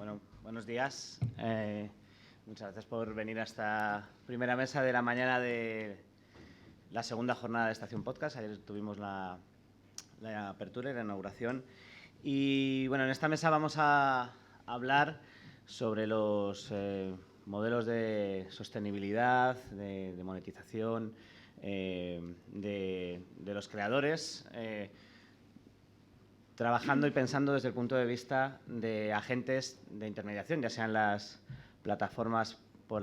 Bueno, buenos días. Muchas gracias por venir a esta primera mesa de la mañana de la segunda jornada de Estación Podcast. Ayer tuvimos la apertura y la inauguración. Y bueno, en esta mesa vamos a hablar sobre los modelos de sostenibilidad, de monetización de los creadores, trabajando y pensando desde el punto de vista de agentes de intermediación, ya sean las plataformas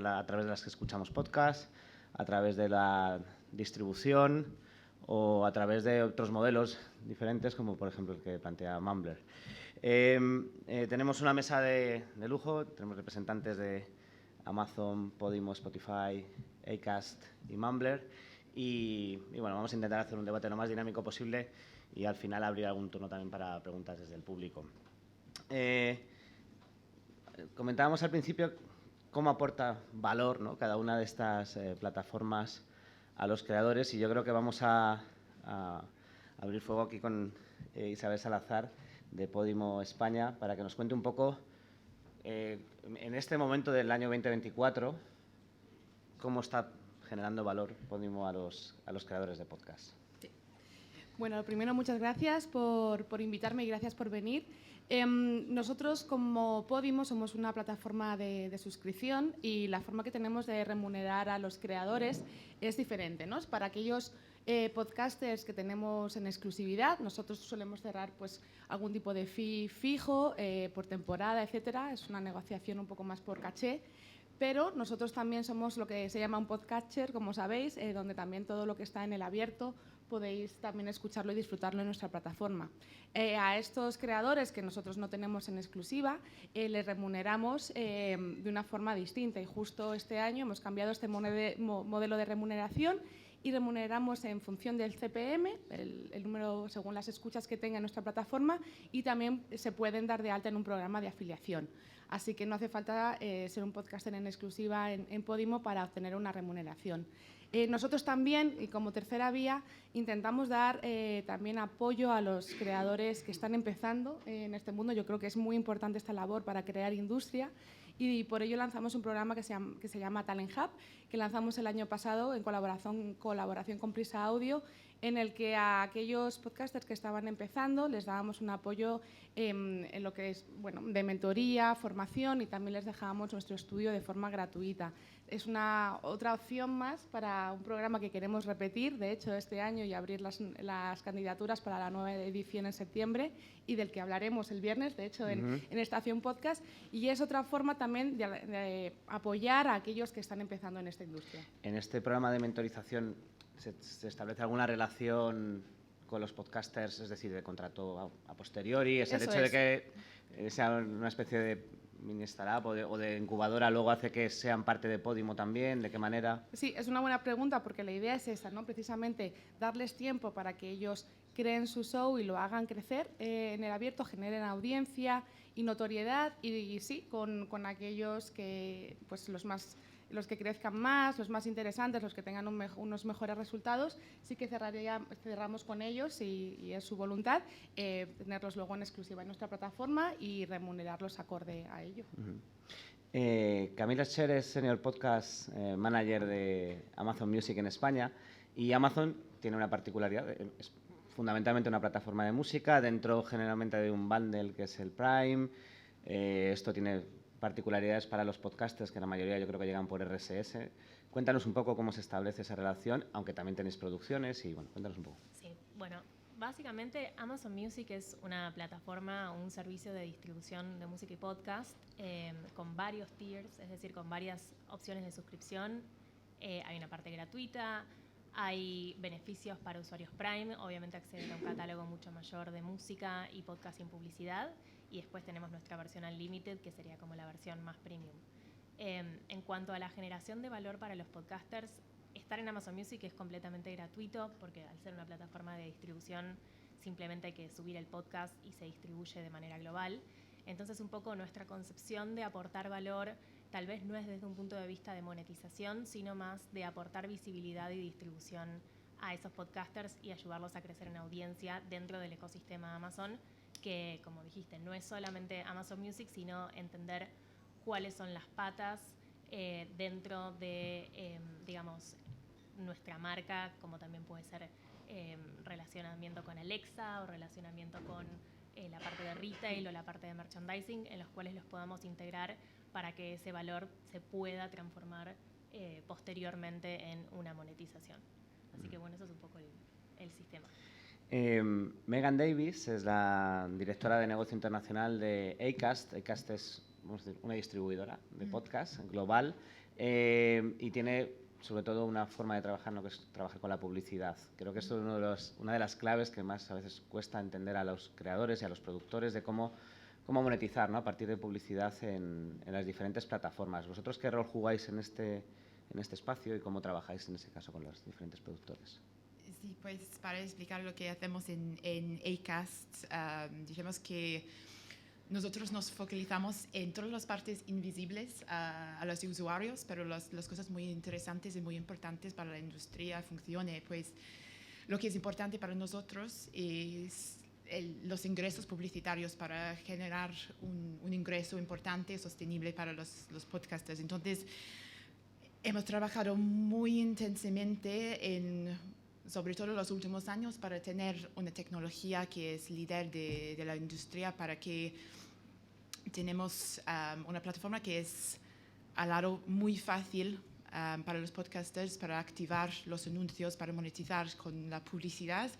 a través de las que escuchamos podcasts, a través de la distribución o a través de otros modelos diferentes, como por ejemplo el que plantea Mumbler. Tenemos una mesa de lujo, tenemos representantes de Amazon, Podimo, Spotify, Acast y Mumbler. Y bueno, vamos a intentar hacer un debate lo más dinámico posible y al final abrir algún turno también para preguntas desde el público. Comentábamos al principio cómo aporta valor, ¿no?, cada una de estas plataformas a los creadores, y yo creo que vamos a abrir fuego aquí con Isabel Salazar de Podimo España para que nos cuente un poco en este momento del año 2024 cómo está generando valor Podimo a los creadores de podcast. Sí. Bueno, primero, muchas gracias por invitarme y gracias por venir. Nosotros, como Podimo, somos una plataforma de suscripción y la forma que tenemos de remunerar a los creadores es diferente, ¿no? Para aquellos podcasters que tenemos en exclusividad, nosotros solemos cerrar pues, algún tipo de fee fijo por temporada, etcétera. Es una negociación un poco más por caché. Pero nosotros también somos lo que se llama un podcatcher, como sabéis, donde también todo lo que está en el abierto podéis también escucharlo y disfrutarlo en nuestra plataforma. A estos creadores que nosotros no tenemos en exclusiva, les remuneramos de una forma distinta, y justo este año hemos cambiado este modelo de remuneración y remuneramos en función del CPM, el número según las escuchas que tenga en nuestra plataforma, y también se pueden dar de alta en un programa de afiliación. Así que no hace falta ser un podcaster en exclusiva en Podimo para obtener una remuneración. Nosotros también, y como tercera vía, intentamos dar también apoyo a los creadores que están empezando en este mundo. Yo creo que es muy importante esta labor para crear industria, y por ello lanzamos un programa que se llama Talent Hub, que lanzamos el año pasado en colaboración con Prisa Audio, en el que a aquellos podcasters que estaban empezando les dábamos un apoyo en lo que es de mentoría, formación, y también les dejábamos nuestro estudio de forma gratuita. Es otra opción más para un programa que queremos repetir, de hecho, este año, y abrir las candidaturas para la nueva edición en septiembre, y del que hablaremos el viernes, de hecho, en Estación Podcast. Y es otra forma también de apoyar a aquellos que están empezando en esta industria. En este programa de mentorización, ¿se establece alguna relación con los podcasters, es decir, de contrato a posteriori? ¿Es el hecho de que sea una especie de mini startup o de incubadora luego hace que sean parte de Podimo también? ¿De qué manera? Sí, es una buena pregunta, porque la idea es esa, ¿no? Precisamente darles tiempo para que ellos creen su show y lo hagan crecer en el abierto, generen audiencia y notoriedad, y sí, con aquellos que pues los que crezcan más, los más interesantes, los que tengan unos mejores resultados, sí que cerramos con ellos, y es su voluntad tenerlos luego en exclusiva en nuestra plataforma y remunerarlos acorde a ello. Camila Scher es Senior Podcast Manager de Amazon Music en España, y Amazon tiene una particularidad, es fundamentalmente una plataforma de música, dentro generalmente de un bundle que es el Prime. Esto tiene particularidades para los podcasters, que la mayoría yo creo que llegan por RSS. Cuéntanos un poco cómo se establece esa relación, aunque también tenéis producciones, y bueno, cuéntanos un poco. Sí, bueno, básicamente Amazon Music es una plataforma, un servicio de distribución de música y podcast con varios tiers, es decir, con varias opciones de suscripción. Hay una parte gratuita, hay beneficios para usuarios Prime, obviamente acceder a un catálogo mucho mayor de música y podcast sin publicidad, y después tenemos nuestra versión Unlimited, que sería como la versión más premium. En cuanto a la generación de valor para los podcasters, estar en Amazon Music es completamente gratuito, porque al ser una plataforma de distribución simplemente hay que subir el podcast y se distribuye de manera global. Entonces, un poco nuestra concepción de aportar valor tal vez no es desde un punto de vista de monetización, sino más de aportar visibilidad y distribución a esos podcasters y ayudarlos a crecer en audiencia dentro del ecosistema Amazon, que, como dijiste, no es solamente Amazon Music, sino entender cuáles son las patas dentro de, digamos, nuestra marca, como también puede ser relacionamiento con Alexa o relacionamiento con la parte de retail o la parte de merchandising, en los cuales los podamos integrar para que ese valor se pueda transformar posteriormente en una monetización. Así que bueno, eso es un poco el sistema. Megan Davis es la directora de negocio internacional de Acast. Acast es, vamos a decir, una distribuidora de podcast global y tiene sobre todo una forma de trabajar, ¿no?, que es trabajar con la publicidad. Creo que esto es una de las claves que más a veces cuesta entender a los creadores y a los productores de cómo monetizar, ¿no?, a partir de publicidad en las diferentes plataformas. ¿Vosotros qué rol jugáis en este espacio y cómo trabajáis en ese caso con los diferentes productores? Sí, pues para explicar lo que hacemos en Acast, dijimos que nosotros nos focalizamos en todas las partes invisibles a los usuarios, pero las cosas muy interesantes y muy importantes para la industria funcione. Pues lo que es importante para nosotros es los ingresos publicitarios para generar un ingreso importante y sostenible para los podcasters. Entonces, hemos trabajado muy intensamente sobre todo en los últimos años, para tener una tecnología que es líder de la industria, para que tenemos una plataforma que es al lado muy fácil para los podcasters, para activar los anuncios, para monetizar con la publicidad,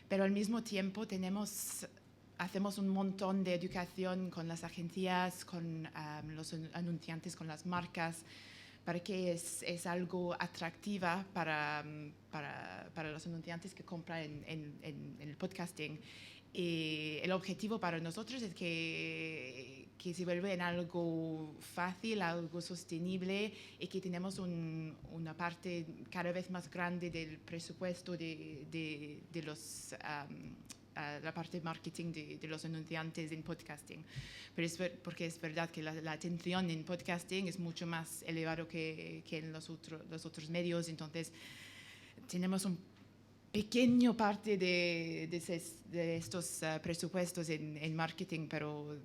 pero al mismo tiempo hacemos un montón de educación con las agencias, con los anunciantes, con las marcas, para que es algo atractiva para los anunciantes que compran en el podcasting. Y el objetivo para nosotros es que se vuelva en algo fácil, algo sostenible y que tenemos una parte cada vez más grande del presupuesto de los la parte de marketing de los anunciantes en podcasting. Pero porque es verdad que la atención en podcasting es mucho más elevado que en los otros medios, entonces tenemos un pequeño parte de estos presupuestos en marketing, pero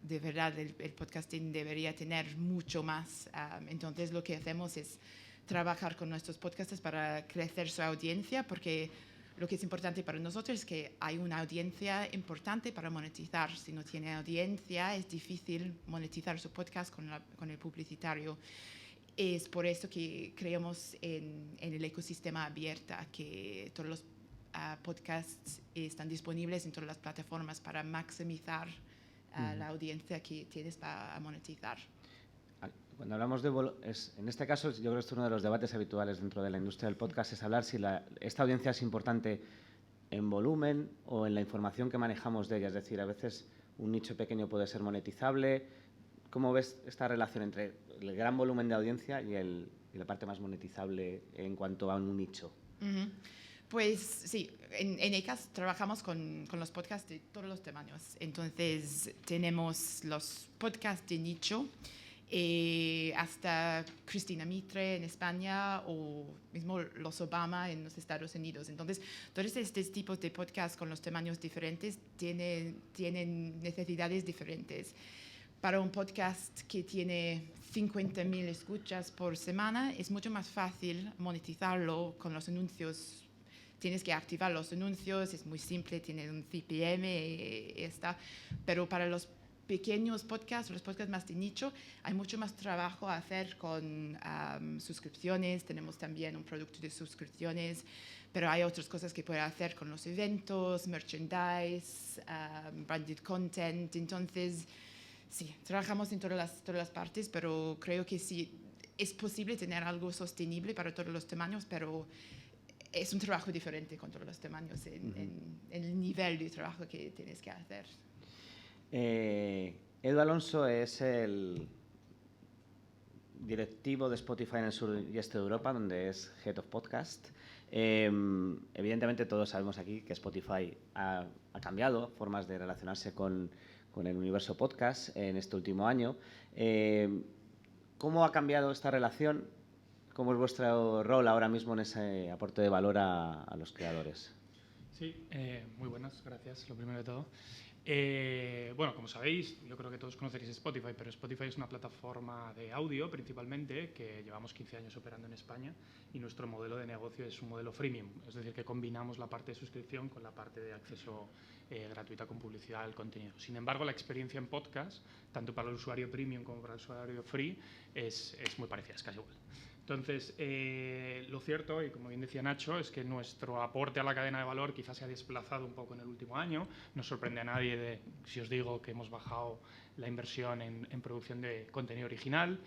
de verdad el podcasting debería tener mucho más. Entonces lo que hacemos es trabajar con nuestros podcasters para crecer su audiencia, porque lo que es importante para nosotros es que hay una audiencia importante para monetizar. Si no tiene audiencia, es difícil monetizar su podcast con el publicitario. Es por eso que creemos en el ecosistema abierto, que todos los podcasts están disponibles en todas las plataformas para maximizar la audiencia que tienes para monetizar. Cuando hablamos en este caso, yo creo que esto es uno de los debates habituales dentro de la industria del podcast, es hablar si esta audiencia es importante en volumen o en la información que manejamos de ella. Es decir, a veces un nicho pequeño puede ser monetizable. ¿Cómo ves esta relación entre el gran volumen de audiencia y la parte más monetizable en cuanto a un nicho? Pues sí, en Acast trabajamos con los podcasts de todos los tamaños. Entonces tenemos los podcasts de nicho, hasta Cristina Mitre en España o mismo los Obama en los Estados Unidos. Entonces, todos estos tipos de podcasts con los tamaños diferentes tienen necesidades diferentes. Para un podcast que tiene 50.000 escuchas por semana, es mucho más fácil monetizarlo con los anuncios. Tienes que activar los anuncios, es muy simple, tiene un CPM y está. Pero para los pequeños podcasts, los podcasts más de nicho, hay mucho más trabajo a hacer con suscripciones. Tenemos también un producto de suscripciones, pero hay otras cosas que puede hacer con los eventos, merchandise, branded content. Entonces, sí, trabajamos en todas las partes, pero creo que sí es posible tener algo sostenible para todos los tamaños, pero es un trabajo diferente con todos los tamaños en el nivel de trabajo que tienes que hacer. Edu Alonso es el directivo de Spotify en el sur y este de Europa, donde es Head of Podcast. Evidentemente todos sabemos aquí que Spotify ha cambiado formas de relacionarse con el universo podcast en este último año. ¿Cómo ha cambiado esta relación? ¿Cómo es vuestro rol ahora mismo en ese aporte de valor a los creadores? Sí, muy buenas, gracias, lo primero de todo. Bueno, como sabéis, yo creo que todos conoceréis Spotify, pero Spotify es una plataforma de audio principalmente que llevamos 15 años operando en España y nuestro modelo de negocio es un modelo freemium, es decir, que combinamos la parte de suscripción con la parte de acceso gratuita con publicidad al contenido. Sin embargo, la experiencia en podcast, tanto para el usuario premium como para el usuario free, es muy parecida, es casi igual. Entonces, lo cierto, y como bien decía Nacho, es que nuestro aporte a la cadena de valor quizás se ha desplazado un poco en el último año. No sorprende a nadie si os digo que hemos bajado la inversión en producción de contenido original.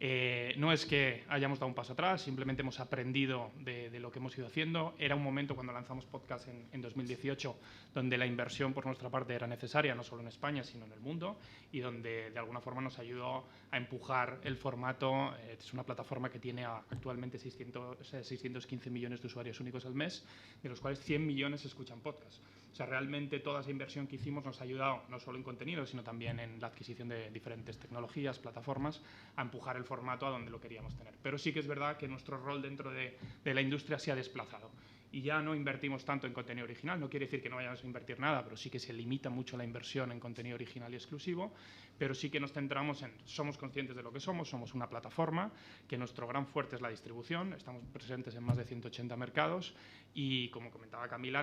No es que hayamos dado un paso atrás, simplemente hemos aprendido de lo que hemos ido haciendo. Era un momento cuando lanzamos podcast en 2018 donde la inversión por nuestra parte era necesaria, no solo en España, sino en el mundo, y donde de alguna forma nos ayudó a empujar el formato. Es una plataforma que tiene actualmente 615 millones de usuarios únicos al mes, de los cuales 100 millones escuchan podcast. O sea, realmente toda esa inversión que hicimos nos ha ayudado no solo en contenido, sino también en la adquisición de diferentes tecnologías, plataformas, a empujar el formato a donde lo queríamos tener. Pero sí que es verdad que nuestro rol dentro de la industria se ha desplazado. Y ya no invertimos tanto en contenido original, no quiere decir que no vayamos a invertir nada, pero sí que se limita mucho la inversión en contenido original y exclusivo, pero sí que nos centramos somos conscientes de lo que somos una plataforma, que nuestro gran fuerte es la distribución, estamos presentes en más de 180 mercados y, como comentaba Camila,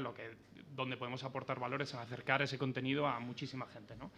donde podemos aportar valor es en acercar ese contenido a muchísima gente, ¿no?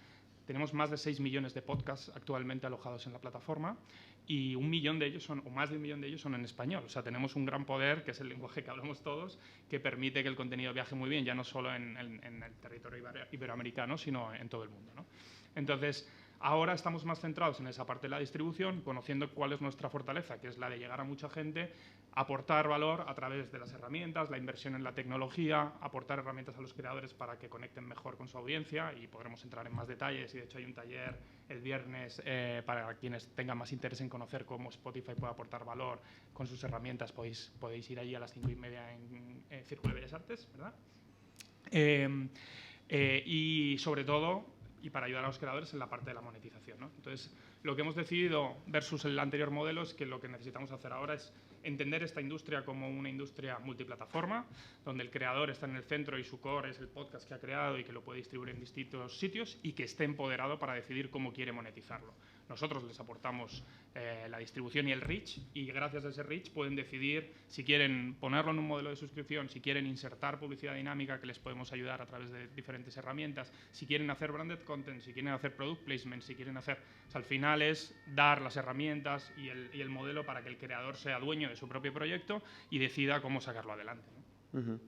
Tenemos más de 6 millones de podcasts actualmente alojados en la plataforma y 1 millón de ellos o más de 1 millón de ellos son en español. O sea, tenemos un gran poder, que es el lenguaje que hablamos todos, que permite que el contenido viaje muy bien, ya no solo en el territorio iberoamericano, sino en todo el mundo, ¿no? Entonces, ahora estamos más centrados en esa parte de la distribución, conociendo cuál es nuestra fortaleza, que es la de llegar a mucha gente, aportar valor a través de las herramientas, la inversión en la tecnología, aportar herramientas a los creadores para que conecten mejor con su audiencia, y podremos entrar en más detalles. Y de hecho hay un taller el viernes para quienes tengan más interés en conocer cómo Spotify puede aportar valor con sus herramientas. Podéis ir allí a las 5:30 en Círculo de Bellas Artes, ¿verdad? Y sobre todo, y para ayudar a los creadores en la parte de la monetización, ¿no? Entonces, lo que hemos decidido versus el anterior modelo es que lo que necesitamos hacer ahora es entender esta industria como una industria multiplataforma, donde el creador está en el centro y su core es el podcast que ha creado y que lo puede distribuir en distintos sitios y que esté empoderado para decidir cómo quiere monetizarlo. Nosotros les aportamos la distribución y el reach, y gracias a ese reach pueden decidir si quieren ponerlo en un modelo de suscripción, si quieren insertar publicidad dinámica, que les podemos ayudar a través de diferentes herramientas, si quieren hacer branded content, si quieren hacer product placement, si quieren hacer... O sea, al final es dar las herramientas y el modelo para que el creador sea dueño de su propio proyecto y decida cómo sacarlo adelante, ¿no?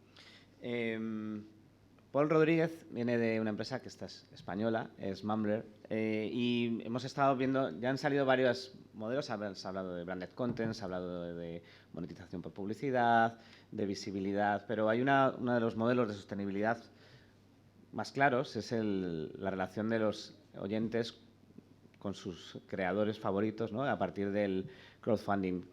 Paul Rodríguez viene de una empresa que esta es española, es Mumbler, y hemos estado viendo, ya han salido varios modelos, se ha hablado de branded content, se ha hablado de monetización por publicidad, de visibilidad, pero hay uno de los modelos de sostenibilidad más claros, es la relación de los oyentes con sus creadores favoritos, ¿no? A partir del crowdfunding.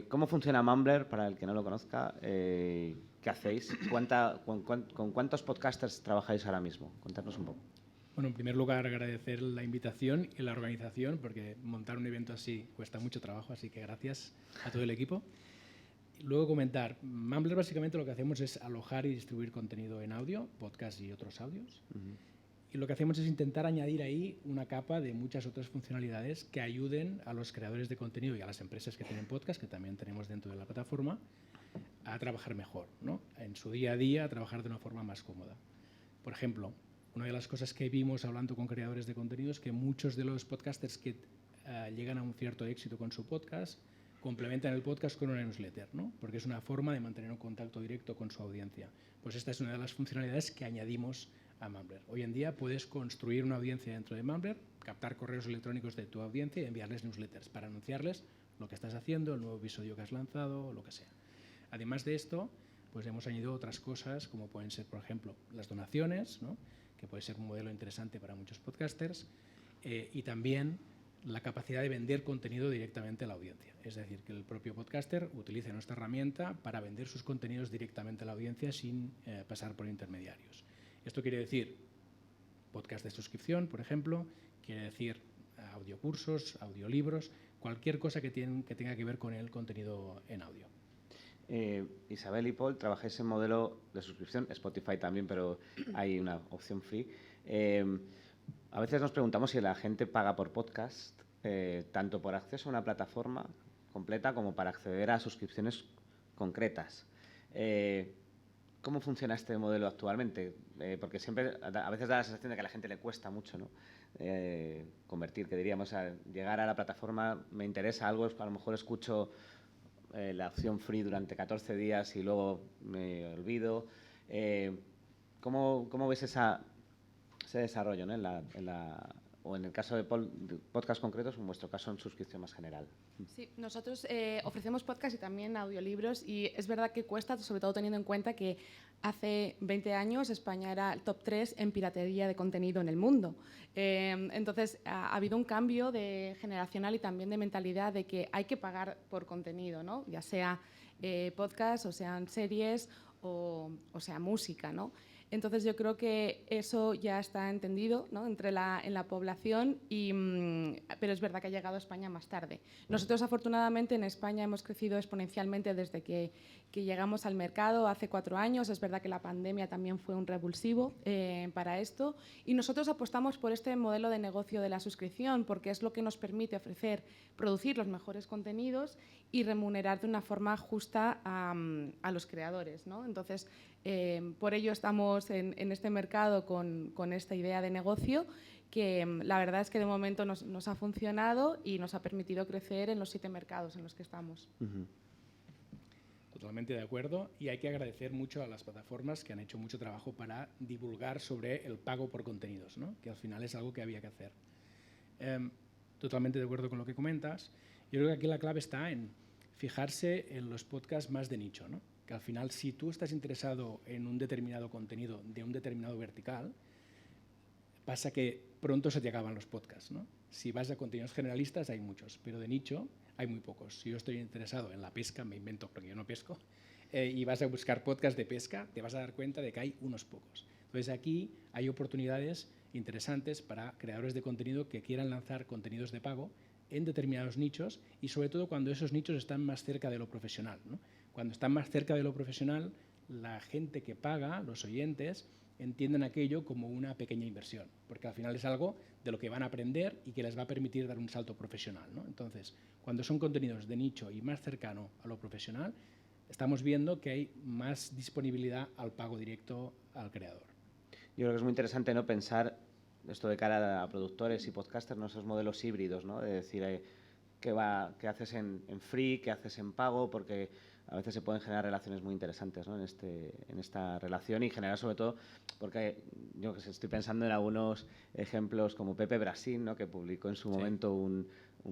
¿Cómo funciona Mumbler, para el que no lo conozca? ¿Qué hacéis? ¿Con cuántos podcasters trabajáis ahora mismo? Contadnos un poco. Bueno, en primer lugar, agradecer la invitación y la organización, porque montar un evento así cuesta mucho trabajo, así que gracias a todo el equipo. Luego comentar, Mumbler básicamente lo que hacemos es alojar y distribuir contenido en audio, podcast y otros audios. Y lo que hacemos es intentar añadir ahí una capa de muchas otras funcionalidades que ayuden a los creadores de contenido y a las empresas que tienen podcast, que también tenemos dentro de la plataforma, a trabajar mejor, ¿no? En su día a día, a trabajar de una forma más cómoda. Por ejemplo, una de las cosas que vimos hablando con creadores de contenido es que muchos de los podcasters que llegan a un cierto éxito con su podcast complementan el podcast con una newsletter, ¿no? Porque es una forma de mantener un contacto directo con su audiencia. Pues esta es una de las funcionalidades que añadimos a Mumbler. Hoy en día puedes construir una audiencia dentro de Mumbler, captar correos electrónicos de tu audiencia y enviarles newsletters para anunciarles lo que estás haciendo, el nuevo episodio que has lanzado o lo que sea. Además de esto, pues hemos añadido otras cosas como pueden ser, por ejemplo, las donaciones, ¿no? Que puede ser un modelo interesante para muchos podcasters, y también la capacidad de vender contenido directamente a la audiencia. Es decir, que el propio podcaster utilice nuestra herramienta para vender sus contenidos directamente a la audiencia sin pasar por intermediarios. Esto quiere decir podcast de suscripción, por ejemplo, quiere decir audiocursos, audiolibros, cualquier cosa que tenga que ver con el contenido en audio. Isabel y Paul, trabajáis en modelo de suscripción, Spotify también, pero hay una opción free. A veces nos preguntamos si la gente paga por podcast, tanto por acceso a una plataforma completa como para acceder a suscripciones concretas. ¿Cómo funciona este modelo actualmente? Porque siempre, a veces da la sensación de que a la gente le cuesta mucho, ¿no? Convertir, que diríamos, llegar a la plataforma, me interesa algo, a lo mejor escucho la opción free durante 14 días y luego me olvido. ¿Cómo ves ese desarrollo, ¿no? O en el caso de podcast concretos, en vuestro caso en suscripción más general? Sí, nosotros ofrecemos podcast y también audiolibros y es verdad que cuesta, sobre todo teniendo en cuenta que hace 20 años España era el top 3 en piratería de contenido en el mundo. Entonces ha habido un cambio generacional y también de mentalidad de que hay que pagar por contenido, ¿no? Ya sea podcast o sean series o sea música, ¿no? Entonces yo creo que eso ya está entendido, ¿no? en la población, pero es verdad que ha llegado a España más tarde. Nosotros afortunadamente en España hemos crecido exponencialmente desde que llegamos al mercado hace 4 años. Es verdad que la pandemia también fue un revulsivo para esto y nosotros apostamos por este modelo de negocio de la suscripción porque es lo que nos permite producir los mejores contenidos y remunerar de una forma justa a los creadores, ¿no? Entonces, por ello estamos en este mercado con esta idea de negocio que la verdad es que de momento nos ha funcionado y nos ha permitido crecer en los 7 mercados en los que estamos. Totalmente de acuerdo, y hay que agradecer mucho a las plataformas que han hecho mucho trabajo para divulgar sobre el pago por contenidos, ¿no? Que al final es algo que había que hacer. Totalmente de acuerdo con lo que comentas. Yo creo que aquí la clave está en fijarse en los podcasts más de nicho, ¿no? Que al final, si tú estás interesado en un determinado contenido de un determinado vertical, pasa que pronto se te acaban los podcasts, ¿no? Si vas a contenidos generalistas hay muchos, pero de nicho hay muy pocos. Si yo estoy interesado en la pesca, me invento porque yo no pesco, y vas a buscar podcasts de pesca, te vas a dar cuenta de que hay unos pocos. Entonces aquí hay oportunidades interesantes para creadores de contenido que quieran lanzar contenidos de pago en determinados nichos y sobre todo cuando esos nichos están más cerca de lo profesional, ¿no? Cuando están más cerca de lo profesional, la gente que paga, los oyentes, entienden aquello como una pequeña inversión, porque al final es algo de lo que van a aprender y que les va a permitir dar un salto profesional, ¿no? Entonces, cuando son contenidos de nicho y más cercano a lo profesional, estamos viendo que hay más disponibilidad al pago directo al creador. Yo creo que es muy interesante, ¿no?, pensar esto de cara a productores y podcasters, ¿no?, esos modelos híbridos, ¿no?, de decir qué haces en free, qué haces en pago, porque a veces se pueden generar relaciones muy interesantes, ¿no?, en esta relación y generar sobre todo, porque yo que sé, estoy pensando en algunos ejemplos como Pepe Brasil, ¿no?, que publicó en su momento un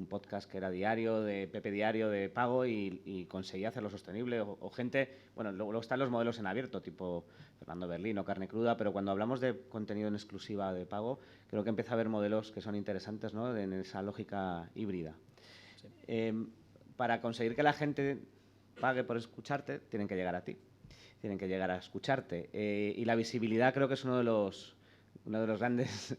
podcast que era diario, de Pepe Diario de pago y conseguía hacerlo sostenible, o gente, bueno, luego están los modelos en abierto, tipo Fernando Berlín o Carne Cruda, pero cuando hablamos de contenido en exclusiva de pago, creo que empieza a haber modelos que son interesantes, ¿no?, en esa lógica híbrida. Sí. Para conseguir que la gente pague por escucharte, tienen que llegar a ti, tienen que llegar a escucharte. Y la visibilidad creo que es uno de los grandes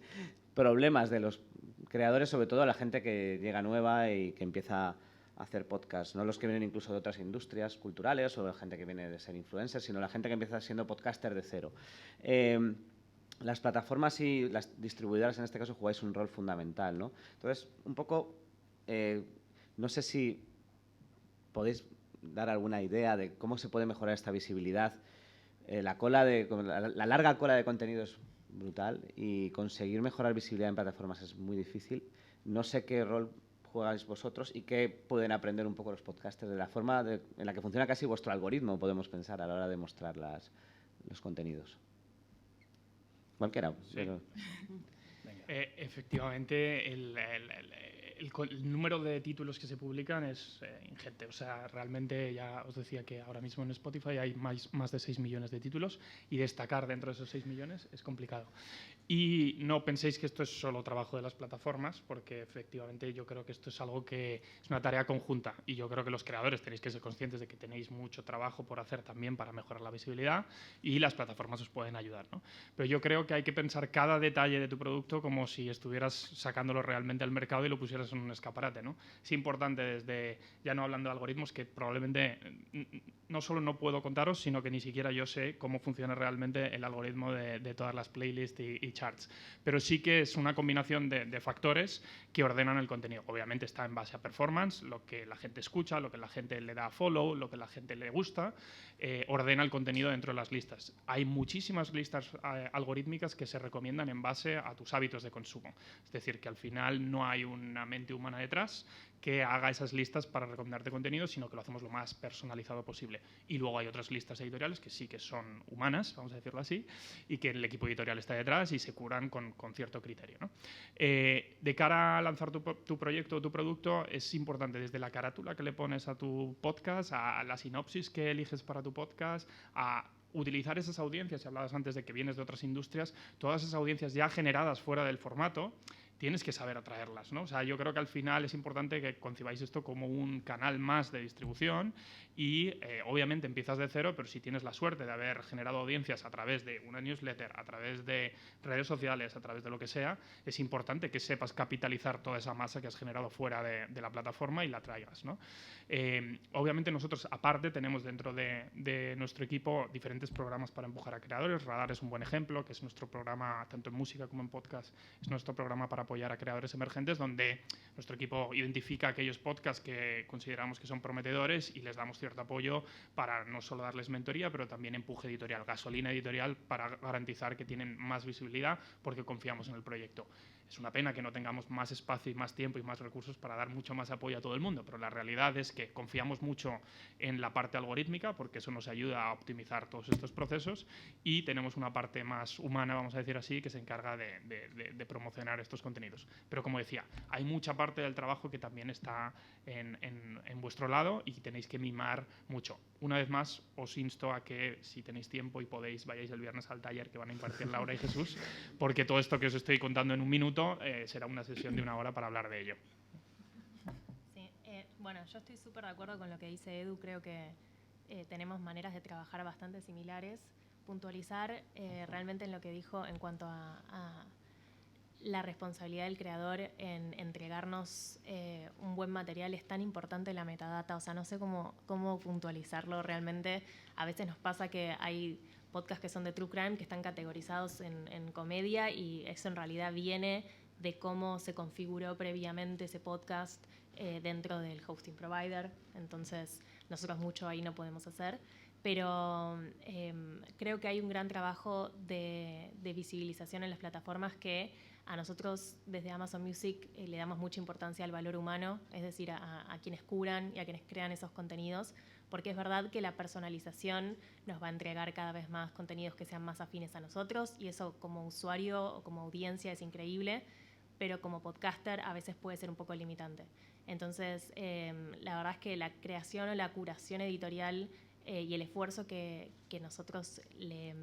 problemas de los creadores, sobre todo a la gente que llega nueva y que empieza a hacer podcasts, no los que vienen incluso de otras industrias culturales o la gente que viene de ser influencer, sino la gente que empieza siendo podcaster de cero. Las plataformas y las distribuidoras en este caso jugáis un rol fundamental, ¿no? Entonces, un poco, no sé si podéis dar alguna idea de cómo se puede mejorar esta visibilidad. La larga cola de contenido es brutal y conseguir mejorar visibilidad en plataformas es muy difícil. No sé qué rol jugáis vosotros y qué pueden aprender un poco los podcasters de la forma en la que funciona casi vuestro algoritmo, podemos pensar, a la hora de mostrar los contenidos. Cualquiera. Sí. Pero... efectivamente, el número de títulos que se publican es ingente. O sea, realmente ya os decía que ahora mismo en Spotify hay más de 6 millones de títulos y destacar dentro de esos 6 millones es complicado. Y no penséis que esto es solo trabajo de las plataformas, porque efectivamente yo creo que esto es algo que es una tarea conjunta y yo creo que los creadores tenéis que ser conscientes de que tenéis mucho trabajo por hacer también para mejorar la visibilidad y las plataformas os pueden ayudar, ¿no? Pero yo creo que hay que pensar cada detalle de tu producto como si estuvieras sacándolo realmente al mercado y lo pusieras en un escaparate, ¿no? Es importante desde, ya no hablando de algoritmos, que probablemente no solo no puedo contaros, sino que ni siquiera yo sé cómo funciona realmente el algoritmo de todas las playlists y charts. Pero sí que es una combinación de factores que ordenan el contenido. Obviamente está en base a performance, lo que la gente escucha, lo que la gente le da a follow, lo que la gente le gusta, ordena el contenido dentro de las listas. Hay muchísimas listas algorítmicas que se recomiendan en base a tus hábitos de consumo. Es decir, que al final no hay una mente humana detrás que haga esas listas para recomendarte contenido, sino que lo hacemos lo más personalizado posible. Y luego hay otras listas editoriales que sí que son humanas, vamos a decirlo así, y que el equipo editorial está detrás y se curan con cierto criterio, ¿no? De cara a lanzar tu proyecto o tu producto, es importante desde la carátula que le pones a tu podcast, a la sinopsis que eliges para tu podcast, a utilizar esas audiencias, y hablabas antes de que vienes de otras industrias, todas esas audiencias ya generadas fuera del formato, tienes que saber atraerlas, ¿no? O sea, yo creo que al final es importante que concibáis esto como un canal más de distribución y obviamente empiezas de cero, pero si tienes la suerte de haber generado audiencias a través de una newsletter, a través de redes sociales, a través de lo que sea, es importante que sepas capitalizar toda esa masa que has generado fuera de la plataforma y la traigas, ¿no? Obviamente nosotros, aparte, tenemos dentro de nuestro equipo diferentes programas para empujar a creadores. Radar es un buen ejemplo, que es nuestro programa, tanto en música como en podcast, es nuestro programa para apoyar a creadores emergentes, donde nuestro equipo identifica aquellos podcasts que consideramos que son prometedores y les damos cierto apoyo para no solo darles mentoría, pero también empuje editorial, gasolina editorial para garantizar que tienen más visibilidad porque confiamos en el proyecto. Es una pena que no tengamos más espacio y más tiempo y más recursos para dar mucho más apoyo a todo el mundo, pero la realidad es que confiamos mucho en la parte algorítmica porque eso nos ayuda a optimizar todos estos procesos y tenemos una parte más humana, vamos a decir así, que se encarga de promocionar estos contenidos. Pero como decía, hay mucha parte del trabajo que también está en vuestro lado y tenéis que mimar mucho. Una vez más, os insto a que si tenéis tiempo y podéis, vayáis el viernes al taller que van a impartir Laura y Jesús, porque todo esto que os estoy contando en un minuto será una sesión de 1 hora para hablar de ello. Sí, bueno, yo estoy súper de acuerdo con lo que dice Edu. Creo que tenemos maneras de trabajar bastante similares. Puntualizar realmente en lo que dijo en cuanto a la responsabilidad del creador en entregarnos un buen material. Es tan importante la metadata, o sea, no sé cómo puntualizarlo realmente. A veces nos pasa que hay podcasts que son de True Crime que están categorizados en comedia y eso en realidad viene de cómo se configuró previamente ese podcast dentro del hosting provider. Entonces, nosotros mucho ahí no podemos hacer. Pero creo que hay un gran trabajo de visibilización en las plataformas que a nosotros desde Amazon Music le damos mucha importancia al valor humano, es decir, a quienes curan y a quienes crean esos contenidos, porque es verdad que la personalización nos va a entregar cada vez más contenidos que sean más afines a nosotros y eso como usuario o como audiencia es increíble, pero como podcaster a veces puede ser un poco limitante. Entonces, la verdad es que la creación o la curación editorial y el esfuerzo que nosotros le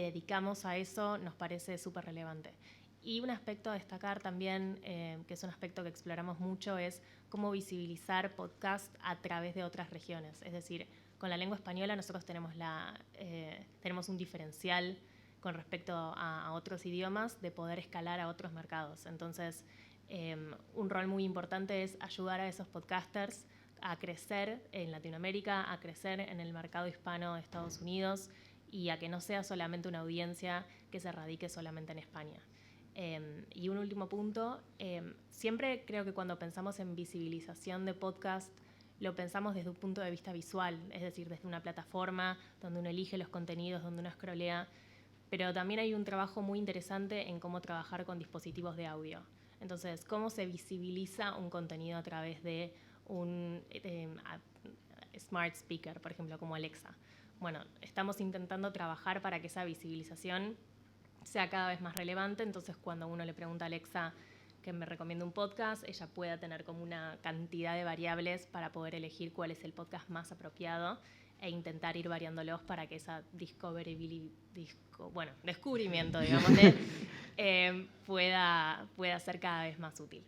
dedicamos a eso nos parece súper relevante. Y un aspecto a destacar también, que es un aspecto que exploramos mucho, es cómo visibilizar podcast a través de otras regiones. Es decir, con la lengua española nosotros tenemos un diferencial con respecto a otros idiomas de poder escalar a otros mercados. Entonces, un rol muy importante es ayudar a esos podcasters a crecer en Latinoamérica, a crecer en el mercado hispano de Estados Unidos y a que no sea solamente una audiencia que se radique solamente en España. Y un último punto, siempre creo que cuando pensamos en visibilización de podcast, lo pensamos desde un punto de vista visual, es decir, desde una plataforma donde uno elige los contenidos, donde uno scrollea, pero también hay un trabajo muy interesante en cómo trabajar con dispositivos de audio. Entonces, cómo se visibiliza un contenido a través de un smart speaker, por ejemplo, como Alexa. Bueno, estamos intentando trabajar para que esa visibilización sea cada vez más relevante, entonces cuando uno le pregunta a Alexa que me recomiende un podcast, ella pueda tener como una cantidad de variables para poder elegir cuál es el podcast más apropiado e intentar ir variándolos para que esa descubrimiento, digamos, pueda ser cada vez más útil.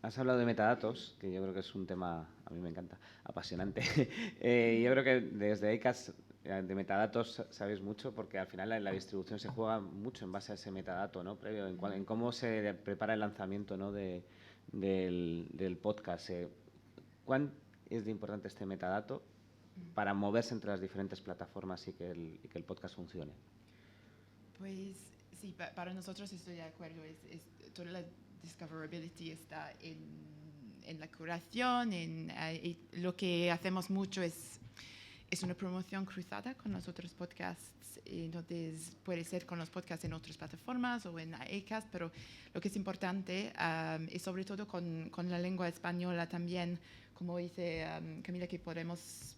Has hablado de metadatos, que yo creo que es un tema, a mí me encanta, apasionante. Yo creo que desde Acast de metadatos sabéis mucho porque al final en la distribución se juega mucho en base a ese metadato, ¿no? Previo, en cómo se prepara el lanzamiento, ¿no? del podcast. ¿Cuán es de importante este metadato para moverse entre las diferentes plataformas y que el podcast funcione? Pues sí, para nosotros estoy de acuerdo. Toda la discoverability está en la curación, y lo que hacemos mucho es una promoción cruzada con los otros podcasts. Entonces puede ser con los podcasts en otras plataformas o en Acast, pero lo que es importante es sobre todo con la lengua española también, como dice Camila, que podemos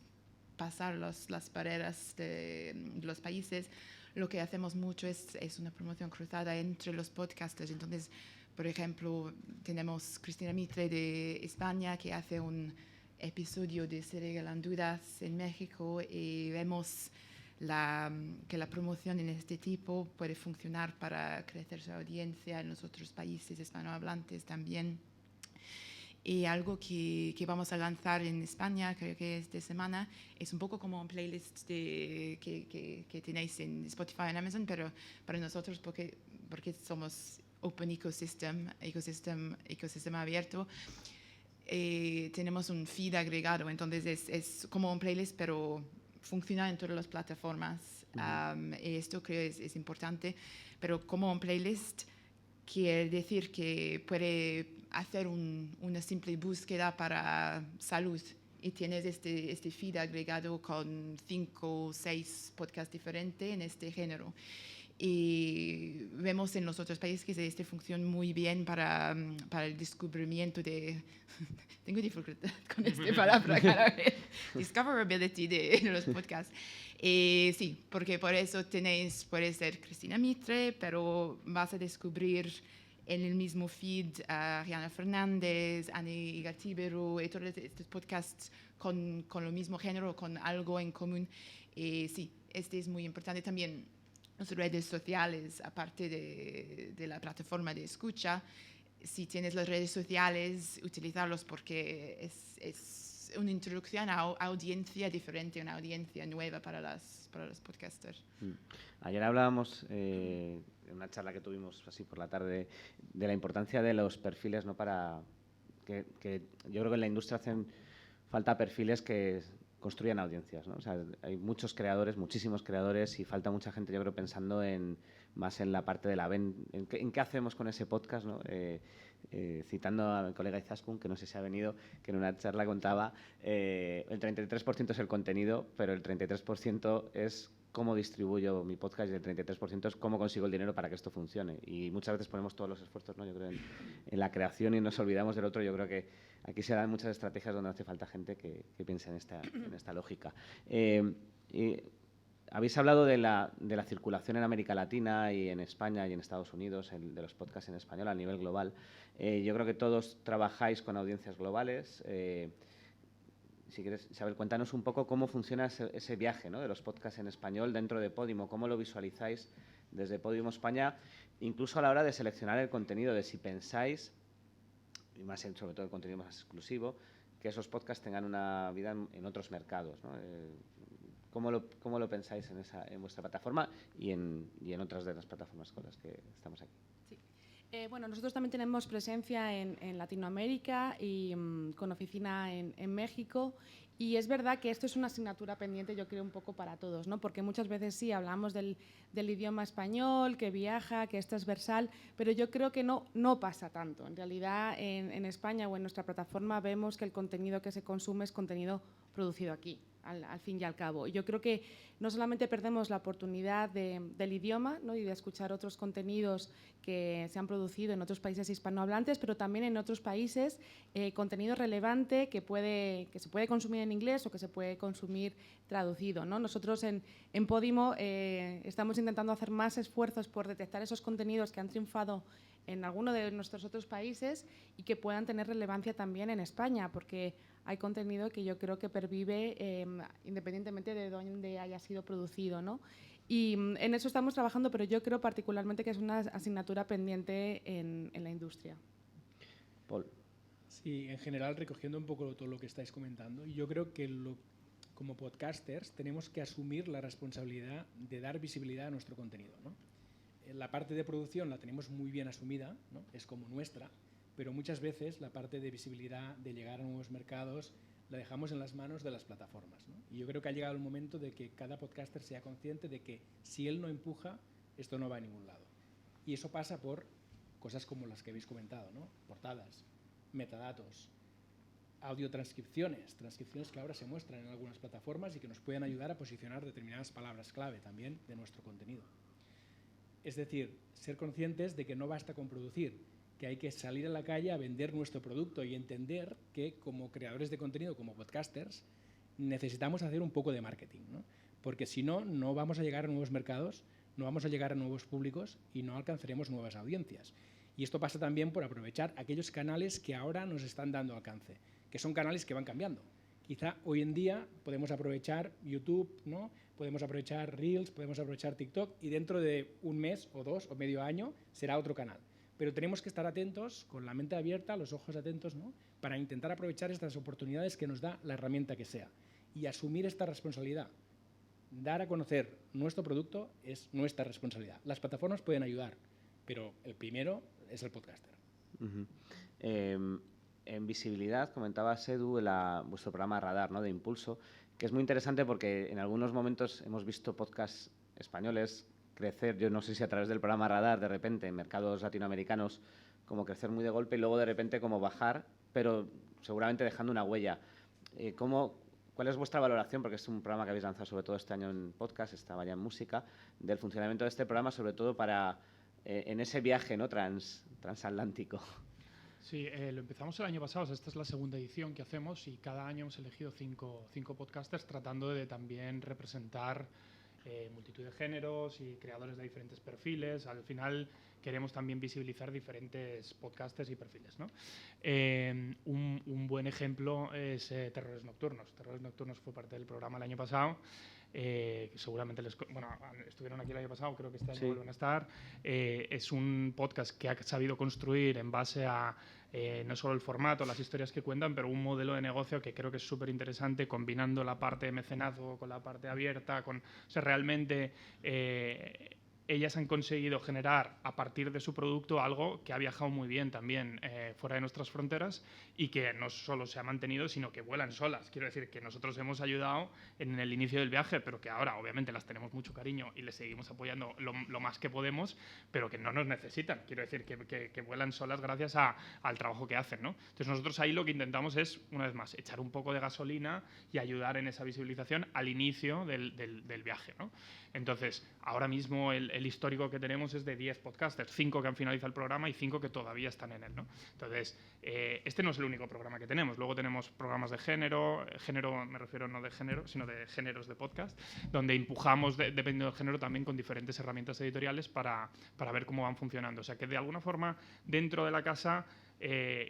pasar las barreras de los países. Lo que hacemos mucho es una promoción cruzada entre los podcasters. Entonces, por ejemplo, tenemos Cristina Mitre de España que hace un episodio de Se Regalan Dudas en México, y vemos que la promoción en este tipo puede funcionar para crecer su audiencia en los otros países hispanohablantes también. Y algo que vamos a lanzar en España, creo que esta semana, es un poco como un playlist que tenéis en Spotify y en Amazon, pero para nosotros, porque somos Open Ecosystem abierto, tenemos un feed agregado, entonces es como un playlist, pero funciona en todas las plataformas. Esto creo es importante, pero como un playlist quiere decir que puede hacer una simple búsqueda para salud y tienes este feed agregado con 5 o 6 podcasts diferentes en este género. Y vemos en los otros países que este funciona muy bien para el descubrimiento de... Tengo dificultad con esta palabra cada vez. Discoverability de los podcasts. Sí, porque por eso puede ser Cristina Mitre, pero vas a descubrir en el mismo feed a Rihanna Fernández, Ani Igartibero, y todos estos podcasts con lo mismo género, con algo en común. Sí, este es muy importante también. Las redes sociales, aparte de la plataforma de escucha, si tienes las redes sociales, utilizarlos porque es una introducción a audiencia diferente, una audiencia nueva para los podcasters. Ayer hablábamos en una charla que tuvimos así por la tarde de la importancia de los perfiles, ¿no? Para que yo creo que en la industria hacen falta perfiles que construyan audiencias, ¿no? O sea, hay muchos creadores, muchísimos creadores, y falta mucha gente, yo creo, pensando más en la parte de la venta, en qué hacemos con ese podcast, ¿no? Citando a mi colega Izaskun, que no sé si ha venido, que en una charla contaba, el 33% es el contenido, pero el 33% es cómo distribuyo mi podcast, y el 33% es cómo consigo el dinero para que esto funcione. Y muchas veces ponemos todos los esfuerzos, ¿no? Yo creo en la creación y nos olvidamos del otro. Yo creo que aquí se dan muchas estrategias donde hace falta gente que piense en esta lógica. Habéis hablado de la circulación en América Latina y en España y en Estados Unidos, de los podcasts en español a nivel global. Yo creo que todos trabajáis con audiencias globales. Si quieres, Isabel, cuéntanos un poco cómo funciona ese viaje, ¿no? De los podcasts en español dentro de Podimo, cómo lo visualizáis desde Podimo España, incluso a la hora de seleccionar el contenido, de si pensáis, y más sobre todo el contenido más exclusivo, que esos podcasts tengan una vida en otros mercados, ¿no? ¿Cómo lo pensáis en vuestra plataforma y en otras de las plataformas con las que estamos aquí? Sí. Bueno, nosotros también tenemos presencia en Latinoamérica y con oficina en México. Y es verdad que esto es una asignatura pendiente, yo creo, un poco para todos, ¿no? Porque muchas veces sí hablamos del idioma español, que viaja, que es transversal, pero yo creo que no pasa tanto. En realidad, en España o en nuestra plataforma vemos que el contenido que se consume es contenido producido aquí, al fin y al cabo. Yo creo que no solamente perdemos la oportunidad del idioma, ¿no? Y de escuchar otros contenidos que se han producido en otros países hispanohablantes, pero también en otros países contenido relevante que se puede consumir en inglés o que se puede consumir traducido, ¿no? Nosotros en Podimo estamos intentando hacer más esfuerzos por detectar esos contenidos que han triunfado en alguno de nuestros otros países y que puedan tener relevancia también en España, porque hay contenido que yo creo que pervive independientemente de dónde haya sido producido, ¿no? Y en eso estamos trabajando, pero yo creo particularmente que es una asignatura pendiente en la industria. Paul. Sí, en general, recogiendo un poco todo lo que estáis comentando, yo creo que como podcasters tenemos que asumir la responsabilidad de dar visibilidad a nuestro contenido, ¿no? La parte de producción la tenemos muy bien asumida, ¿no? Es como nuestra, pero muchas veces la parte de visibilidad, de llegar a nuevos mercados, la dejamos en las manos de las plataformas, ¿no? Y yo creo que ha llegado el momento de que cada podcaster sea consciente de que si él no empuja, esto no va a ningún lado. Y eso pasa por cosas como las que habéis comentado, ¿no? Portadas, metadatos, audiotranscripciones, transcripciones que ahora se muestran en algunas plataformas y que nos pueden ayudar a posicionar determinadas palabras clave también de nuestro contenido. Es decir, ser conscientes de que no basta con producir, que hay que salir a la calle a vender nuestro producto y entender que como creadores de contenido, como podcasters, necesitamos hacer un poco de marketing, ¿no? Porque si no, no vamos a llegar a nuevos mercados, no vamos a llegar a nuevos públicos y no alcanzaremos nuevas audiencias. Y esto pasa también por aprovechar aquellos canales que ahora nos están dando alcance, que son canales que van cambiando. Quizá hoy en día podemos aprovechar YouTube, ¿no? Podemos aprovechar Reels, podemos aprovechar TikTok y dentro de un mes o dos o medio año será otro canal. Pero tenemos que estar atentos, con la mente abierta, los ojos atentos, ¿no? Para intentar aprovechar estas oportunidades que nos da la herramienta que sea y asumir esta responsabilidad. Dar a conocer nuestro producto es nuestra responsabilidad. Las plataformas pueden ayudar, pero el primero es el podcaster. En visibilidad, comentaba Edu, vuestro programa Radar, ¿no? De Impulso, que es muy interesante porque en algunos momentos hemos visto podcasts españoles crecer, yo no sé si a través del programa Radar, de repente, en mercados latinoamericanos, como crecer muy de golpe y luego de repente como bajar, pero seguramente dejando una huella. ¿Cuál es vuestra valoración? Porque es un programa que habéis lanzado sobre todo este año en podcast, estaba ya en música, del funcionamiento de este programa, sobre todo para en ese viaje, ¿no? transatlántico. Sí, lo empezamos el año pasado, o sea, esta es la segunda edición que hacemos y cada año hemos elegido cinco podcasters tratando de también representar multitud de géneros y creadores de diferentes perfiles. Al final queremos también visibilizar diferentes podcasters y perfiles, ¿no? Un buen ejemplo es Terrores Nocturnos. Terrores Nocturnos fue parte del programa el año pasado. Seguramente estuvieron aquí el año pasado, creo que este año sí vuelven a estar. Es un podcast que ha sabido construir en base a no solo el formato, las historias que cuentan, pero un modelo de negocio que creo que es súper interesante, combinando la parte de mecenazgo con la parte abierta. O sea, realmente ellas han conseguido generar a partir de su producto algo que ha viajado muy bien también fuera de nuestras fronteras y que no solo se ha mantenido, sino que vuelan solas. Quiero decir que nosotros hemos ayudado en el inicio del viaje, pero que ahora obviamente las tenemos mucho cariño y les seguimos apoyando lo más que podemos, pero que no nos necesitan. Quiero decir que vuelan solas gracias al trabajo que hacen, ¿no? Entonces nosotros ahí lo que intentamos es, una vez más, echar un poco de gasolina y ayudar en esa visibilización al inicio del viaje, ¿no? Entonces, ahora mismo el histórico que tenemos es de 10 podcasters, 5 que han finalizado el programa y 5 que todavía están en él, ¿no? Entonces, este no es el único programa que tenemos. Luego tenemos programas de género me refiero no de género, sino de géneros de podcast, donde empujamos, dependiendo del género, también con diferentes herramientas editoriales para ver cómo van funcionando. O sea, que de alguna forma, dentro de la casa,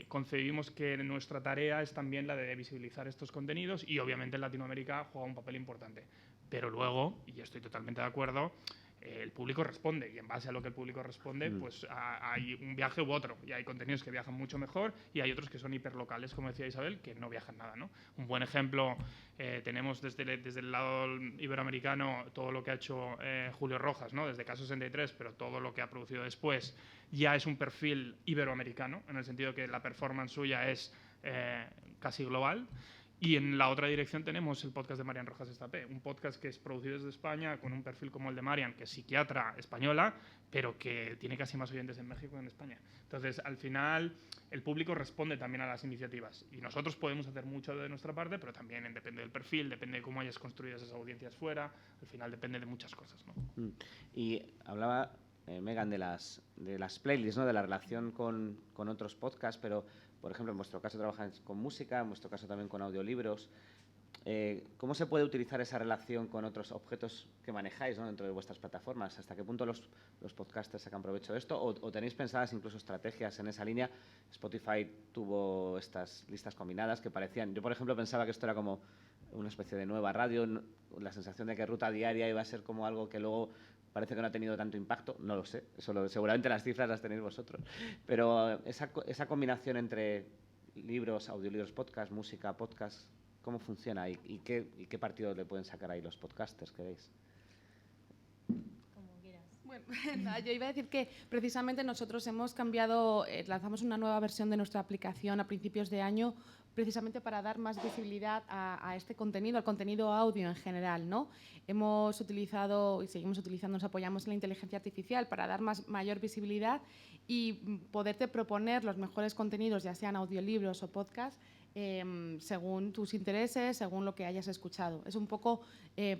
concebimos que nuestra tarea es también la de visibilizar estos contenidos y obviamente en Latinoamérica juega un papel importante. Pero luego, y estoy totalmente de acuerdo, el público responde y en base a lo que el público responde, pues hay un viaje u otro y hay contenidos que viajan mucho mejor y hay otros que son hiperlocales, como decía Isabel, que no viajan nada, ¿no? Un buen ejemplo tenemos desde el lado iberoamericano todo lo que ha hecho Julio Rojas, ¿no? Desde Caso 63, pero todo lo que ha producido después ya es un perfil iberoamericano, en el sentido que la performance suya es casi global. Y en la otra dirección tenemos el podcast de Marian Rojas Estapé, un podcast que es producido desde España con un perfil como el de Marian, que es psiquiatra española, pero que tiene casi más oyentes en México que en España. Entonces, al final, el público responde también a las iniciativas. Y nosotros podemos hacer mucho de nuestra parte, pero también depende del perfil, depende de cómo hayas construido esas audiencias fuera, al final depende de muchas cosas, ¿no? Y hablaba Megan de las playlists, ¿no? De la relación con otros podcasts, pero por ejemplo en vuestro caso trabajáis con música, en vuestro caso también con audiolibros. ¿Cómo se puede utilizar esa relación con otros objetos que manejáis, ¿no? Dentro de vuestras plataformas? ¿Hasta qué punto los podcasters sacan provecho de esto? ¿O tenéis pensadas incluso estrategias en esa línea? Spotify tuvo estas listas combinadas que parecían... Yo, por ejemplo, pensaba que esto era como una especie de nueva radio, la sensación de que Ruta Diaria iba a ser como algo que luego parece que no ha tenido tanto impacto, no lo sé, seguramente las cifras las tenéis vosotros, pero esa combinación entre libros, audiolibros, podcast, música, podcast, ¿Cómo funciona? ¿Y qué partido le pueden sacar ahí los podcasters, queréis? Como quieras. Bueno, yo iba a decir que precisamente nosotros hemos cambiado, lanzamos una nueva versión de nuestra aplicación a principios de año, precisamente para dar más visibilidad a este contenido, al contenido audio en general, ¿no? Hemos utilizado y seguimos utilizando, nos apoyamos en la inteligencia artificial para dar mayor visibilidad y poderte proponer los mejores contenidos, ya sean audiolibros o podcast, según tus intereses, según lo que hayas escuchado. Es un poco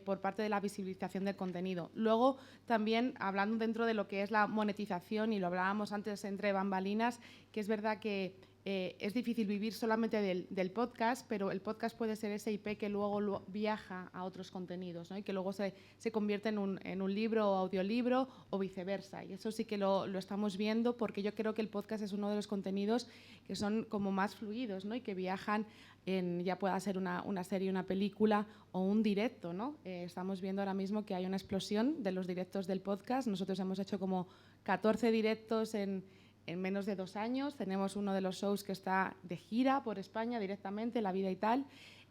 por parte de la visibilización del contenido. Luego, también hablando dentro de lo que es la monetización, y lo hablábamos antes entre bambalinas, que es verdad que es difícil vivir solamente del podcast, pero el podcast puede ser ese IP que luego viaja a otros contenidos, ¿no? Y que luego se convierte en un libro o audiolibro o viceversa. Y eso sí que lo estamos viendo, porque yo creo que el podcast es uno de los contenidos que son como más fluidos, ¿no? Y que viajan ya pueda ser una serie, una película o un directo, ¿no? Estamos viendo ahora mismo que hay una explosión de los directos del podcast. Nosotros hemos hecho como 14 directos en menos de 2 años. Tenemos uno de los shows que está de gira por España directamente, La Vida y Tal,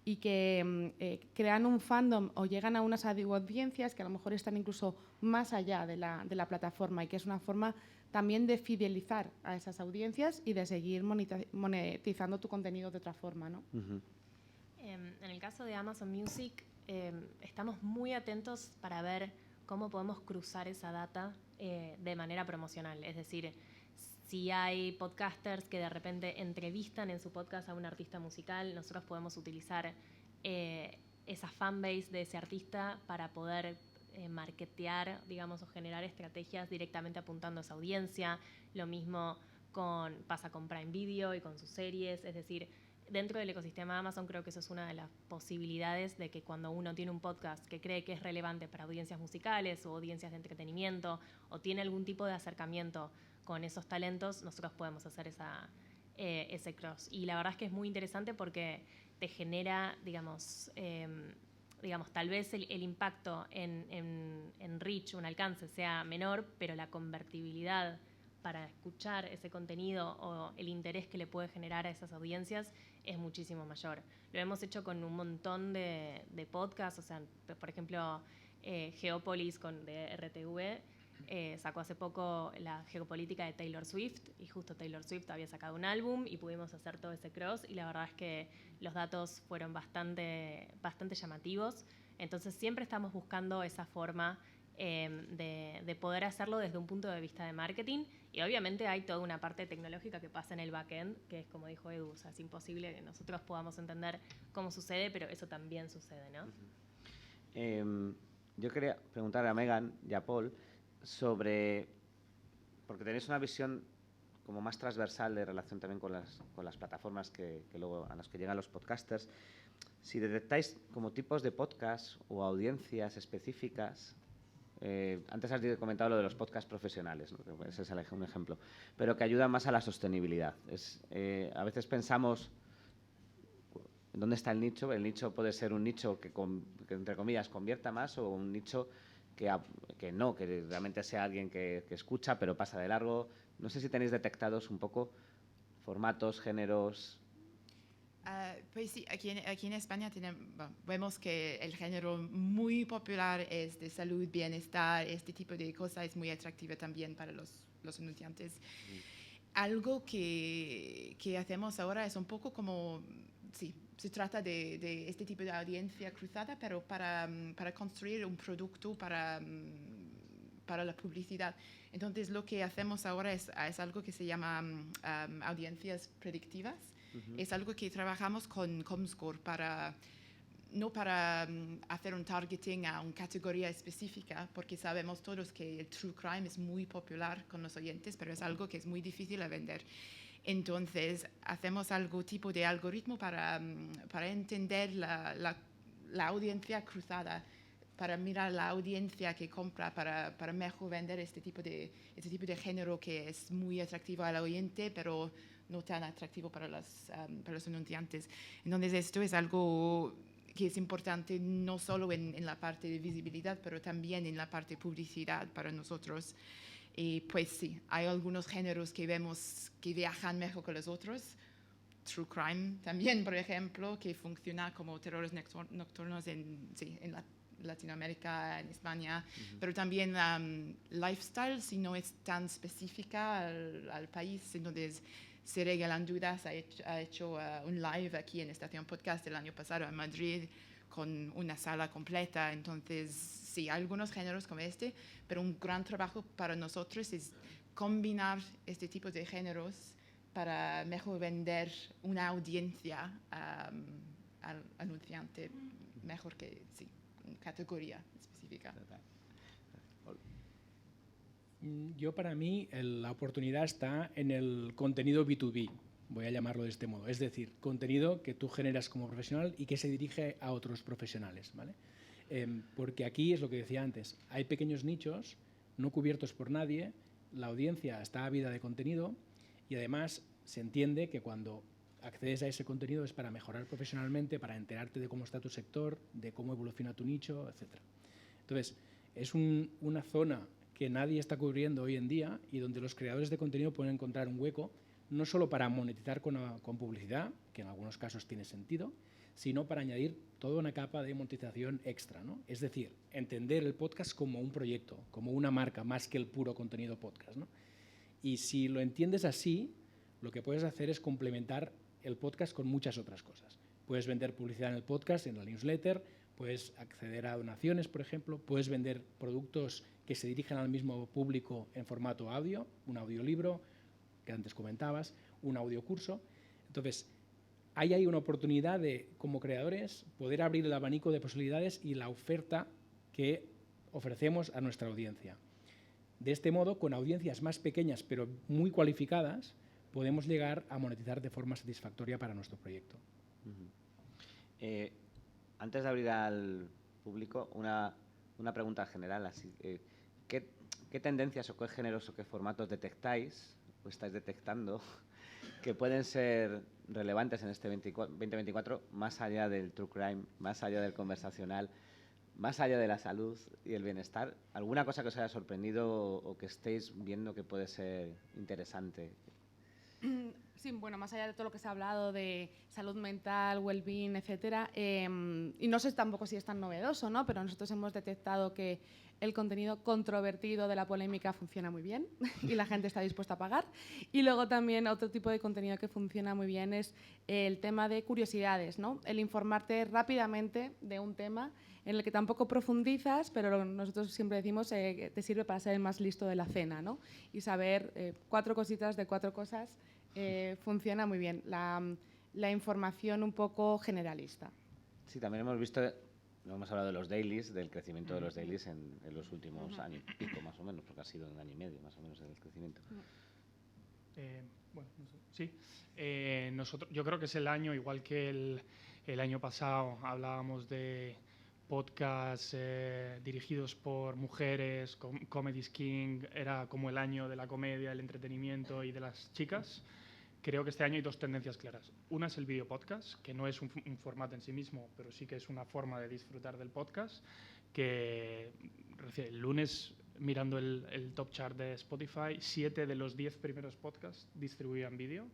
y que crean un fandom o llegan a unas audiencias que a lo mejor están incluso más allá de la plataforma, y que es una forma también de fidelizar a esas audiencias y de seguir monetizando tu contenido de otra forma, ¿no? En el caso de Amazon Music, estamos muy atentos para ver cómo podemos cruzar esa data de manera promocional. Es decir, si hay podcasters que de repente entrevistan en su podcast a un artista musical, nosotros podemos utilizar esa fanbase de ese artista para poder marketear, digamos, o generar estrategias directamente apuntando a esa audiencia. Lo mismo pasa con Prime Video y con sus series. Es decir, dentro del ecosistema de Amazon creo que eso es una de las posibilidades de que cuando uno tiene un podcast que cree que es relevante para audiencias musicales o audiencias de entretenimiento, o tiene algún tipo de acercamiento con esos talentos, nosotros podemos hacer ese cross. Y la verdad es que es muy interesante porque te genera, digamos, tal vez el impacto en reach, un alcance, sea menor, pero la convertibilidad para escuchar ese contenido o el interés que le puede generar a esas audiencias es muchísimo mayor. Lo hemos hecho con un montón de podcasts, o sea, por ejemplo, Geopolis de RTV, sacó hace poco la geopolítica de Taylor Swift, y justo Taylor Swift había sacado un álbum y pudimos hacer todo ese cross, y la verdad es que los datos fueron bastante llamativos. Entonces siempre estamos buscando esa forma de poder hacerlo desde un punto de vista de marketing, y obviamente hay toda una parte tecnológica que pasa en el backend, que es como dijo Edu, o sea, es imposible que nosotros podamos entender cómo sucede, pero eso también sucede, ¿no? Yo quería preguntarle a Megan y a Paul sobre, porque tenéis una visión como más transversal de relación también con las plataformas que luego a las que llegan los podcasters, si detectáis como tipos de podcast o audiencias específicas. Antes has comentado lo de los podcasts profesionales, ¿no? Ese es un ejemplo, pero que ayudan más a la sostenibilidad. A veces pensamos, ¿dónde está el nicho? El nicho puede ser un nicho que entre comillas, convierta más, o un nicho que realmente sea alguien que escucha, pero pasa de largo. No sé si tenéis detectados un poco formatos, géneros. Pues sí, aquí en España vemos que el género muy popular es de salud, bienestar, este tipo de cosas es muy atractivo también para los anunciantes. Algo que hacemos ahora es un poco como, sí, se trata de este tipo de audiencia cruzada, pero para construir un producto para la publicidad. Entonces lo que hacemos ahora es algo que se llama audiencias predictivas. Es algo que trabajamos con Comscore no para hacer un targeting a una categoría específica, porque sabemos todos que el true crime es muy popular con los oyentes, pero es algo que es muy difícil de vender. Entonces hacemos algo tipo de algoritmo para entender la audiencia cruzada, para mirar la audiencia que compra, para mejor vender este tipo de género que es muy atractivo al oyente, pero no tan atractivo para los anunciantes. Entonces esto es algo que es importante no solo en la parte de visibilidad, pero también en la parte de publicidad para nosotros. Y pues sí, hay algunos géneros que vemos que viajan mejor que los otros, true crime también, por ejemplo, que funciona como terrores nocturnos en Latinoamérica, en España, pero también lifestyle, si no es tan específica al país. Entonces, Se Regalan Dudas ha hecho un live aquí en Estación Podcast el año pasado en Madrid con una sala completa. Entonces, sí, hay algunos géneros como este, pero un gran trabajo para nosotros es combinar este tipo de géneros para mejor vender una audiencia al anunciante, mejor que, sí, una categoría específica. Para mí, la oportunidad está en el contenido B2B, voy a llamarlo de este modo. Es decir, contenido que tú generas como profesional y que se dirige a otros profesionales, ¿vale? Porque aquí es lo que decía antes, hay pequeños nichos no cubiertos por nadie, la audiencia está ávida de contenido y además se entiende que cuando accedes a ese contenido es para mejorar profesionalmente, para enterarte de cómo está tu sector, de cómo evoluciona tu nicho, etc. Entonces, es una zona que nadie está cubriendo hoy en día y donde los creadores de contenido pueden encontrar un hueco, no solo para monetizar con publicidad, que en algunos casos tiene sentido, sino para añadir toda una capa de monetización extra, ¿no? Es decir, entender el podcast como un proyecto, como una marca, más que el puro contenido podcast, ¿no? Y si lo entiendes así, lo que puedes hacer es complementar el podcast con muchas otras cosas. Puedes vender publicidad en el podcast, en la newsletter, puedes acceder a donaciones, por ejemplo, puedes vender productos que se dirigen al mismo público en formato audio, un audiolibro, que antes comentabas, un audiocurso. Entonces, ahí hay una oportunidad de, como creadores, poder abrir el abanico de posibilidades y la oferta que ofrecemos a nuestra audiencia. De este modo, con audiencias más pequeñas pero muy cualificadas, podemos llegar a monetizar de forma satisfactoria para nuestro proyecto. Antes de abrir al público, una pregunta general. Así, ¿qué tendencias o qué géneros o qué formatos detectáis o estáis detectando que pueden ser relevantes en este 2024, más allá del true crime, más allá del conversacional, más allá de la salud y el bienestar? ¿Alguna cosa que os haya sorprendido o que estéis viendo que puede ser interesante? Sí, bueno, más allá de todo lo que se ha hablado de salud mental, well-being, etcétera, y no sé tampoco si es tan novedoso, ¿no? Pero nosotros hemos detectado que el contenido controvertido de la polémica funciona muy bien y la gente está dispuesta a pagar. Y luego también otro tipo de contenido que funciona muy bien es el tema de curiosidades, ¿no? El informarte rápidamente de un tema en el que tampoco profundizas, pero nosotros siempre decimos que te sirve para ser el más listo de la cena, ¿no? Y saber 4 cositas de 4 cosas funciona muy bien. La información un poco generalista. Sí, también hemos visto, hemos hablado de los dailies, del crecimiento de los dailies en los últimos años y pico, más o menos, porque ha sido 1 año y medio, más o menos, el crecimiento. Bueno, no sé. Sí. Yo creo que es el año, igual que el año pasado hablábamos de podcasts dirigidos por mujeres, Comedy King, era como el año de la comedia, el entretenimiento y de las chicas. Creo que este año hay 2 tendencias claras. Una es el video podcast, que no es un formato en sí mismo, pero sí que es una forma de disfrutar del podcast, que el lunes, mirando el top chart de Spotify, 7 de los 10 primeros podcasts distribuían vídeo,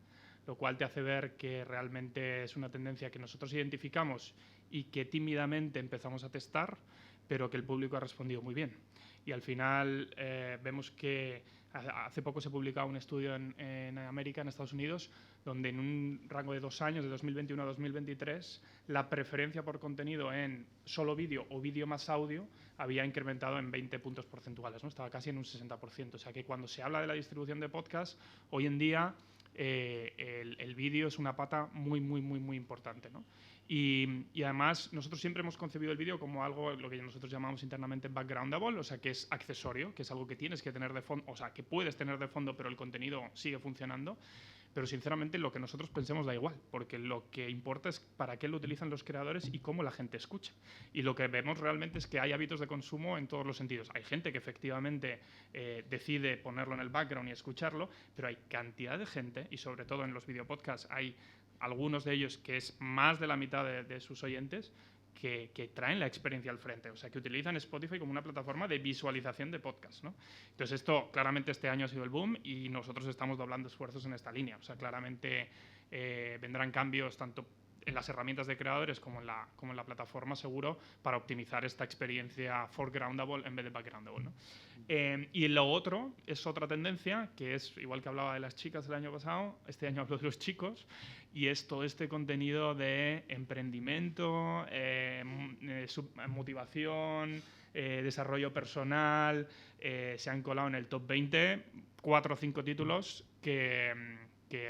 lo cual te hace ver que realmente es una tendencia que nosotros identificamos y que tímidamente empezamos a testar, pero que el público ha respondido muy bien. Y al final vemos que hace poco se publicaba un estudio en América, en Estados Unidos, donde en un rango de 2 años, de 2021 a 2023, la preferencia por contenido en solo vídeo o vídeo más audio había incrementado en 20 puntos porcentuales, ¿no? Estaba casi en un 60%. O sea que cuando se habla de la distribución de podcast, hoy en día el vídeo es una pata muy, muy, muy, muy importante, ¿no? Y además nosotros siempre hemos concebido el vídeo como algo, lo que nosotros llamamos internamente backgroundable, o sea, que es accesorio, que es algo que tienes que tener de fondo, o sea, que puedes tener de fondo, pero el contenido sigue funcionando. Pero sinceramente lo que nosotros pensemos da igual, porque lo que importa es para qué lo utilizan los creadores y cómo la gente escucha. Y lo que vemos realmente es que hay hábitos de consumo en todos los sentidos. Hay gente que efectivamente decide ponerlo en el background y escucharlo, pero hay cantidad de gente, y sobre todo en los videopodcasts hay algunos de ellos que es más de la mitad de sus oyentes, que traen la experiencia al frente, o sea, que utilizan Spotify como una plataforma de visualización de podcast, ¿no? Entonces, esto claramente este año ha sido el boom y nosotros estamos doblando esfuerzos en esta línea. O sea, claramente vendrán cambios tanto en las herramientas de creadores como en la plataforma, seguro, para optimizar esta experiencia foregroundable en vez de backgroundable, ¿no? Y lo otro es otra tendencia, que es, igual que hablaba de las chicas el año pasado, este año hablo de los chicos, y es todo este contenido de emprendimiento, motivación, desarrollo personal. Se han colado en el top 20 4 o 5 títulos que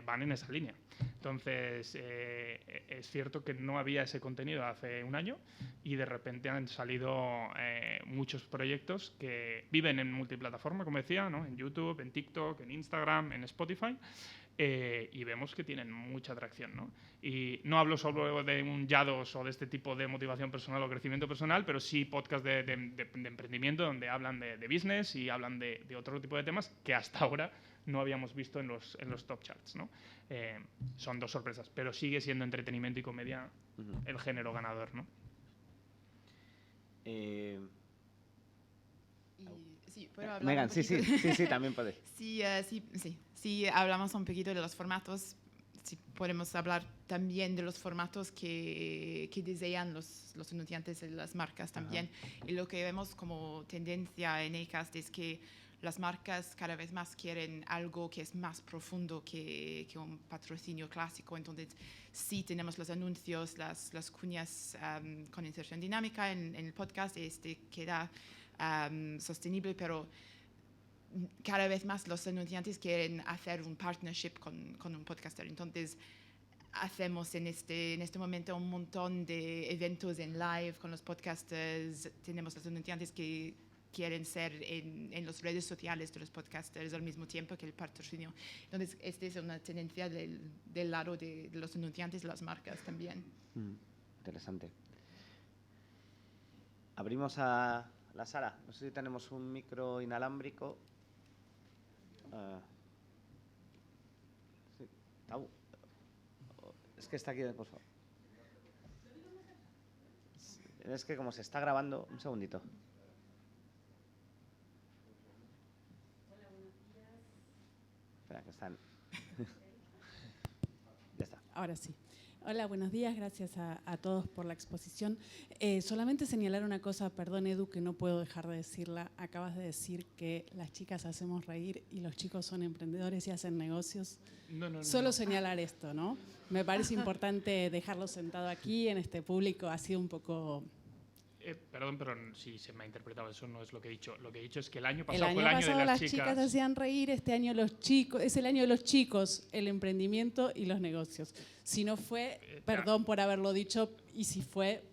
van en esa línea. Entonces, es cierto que no había ese contenido hace un año y de repente han salido muchos proyectos que viven en multiplataforma, como decía, ¿no? En YouTube, en TikTok, en Instagram, en Spotify, y vemos que tienen mucha atracción, ¿no? Y no hablo solo de un Yados o de este tipo de motivación personal o crecimiento personal, pero sí podcast de emprendimiento donde hablan de business y hablan de otro tipo de temas que hasta ahora no habíamos visto en los top charts, ¿no? Son dos sorpresas, pero sigue siendo entretenimiento y comedia el género ganador, ¿no? Sí, ¿puedo hablar Megan, un poquito? sí, también puede. Sí, hablamos un poquito de los formatos. Sí, podemos hablar también de los formatos que desean los anunciantes y las marcas también. Ajá. Y lo que vemos como tendencia en Acast es que las marcas cada vez más quieren algo que es más profundo que un patrocinio clásico. Entonces, sí tenemos los anuncios, las cuñas con inserción dinámica en el podcast. Queda sostenible, pero cada vez más los anunciantes quieren hacer un partnership con un podcaster. Entonces, hacemos en este momento un montón de eventos en live con los podcasters. Tenemos los anunciantes que quieren ser en las redes sociales de los podcasters al mismo tiempo que el patrocinio. Entonces, esta es una tendencia del lado de los anunciantes y las marcas también. Interesante. Abrimos a la sala. No sé si tenemos un micro inalámbrico. Sí. Es que está aquí, por favor. Es que como se está grabando, un segundito. Espera, que están. Ya está. Ahora sí. Hola, buenos días. Gracias a todos por la exposición. Solamente señalar una cosa, perdón Edu, que no puedo dejar de decirla. Acabas de decir que las chicas hacemos reír y los chicos son emprendedores y hacen negocios. Solo señalar esto, ¿no? Me parece importante dejarlo sentado aquí, en este público. Ha sido un poco... Perdón, pero si se me ha interpretado, eso no es lo que he dicho. Lo que he dicho es que el año pasado fue el año de las chicas hacían reír, este año los chicos, es el año de los chicos, el emprendimiento y los negocios. Si no fue, perdón por haberlo dicho, y si fue,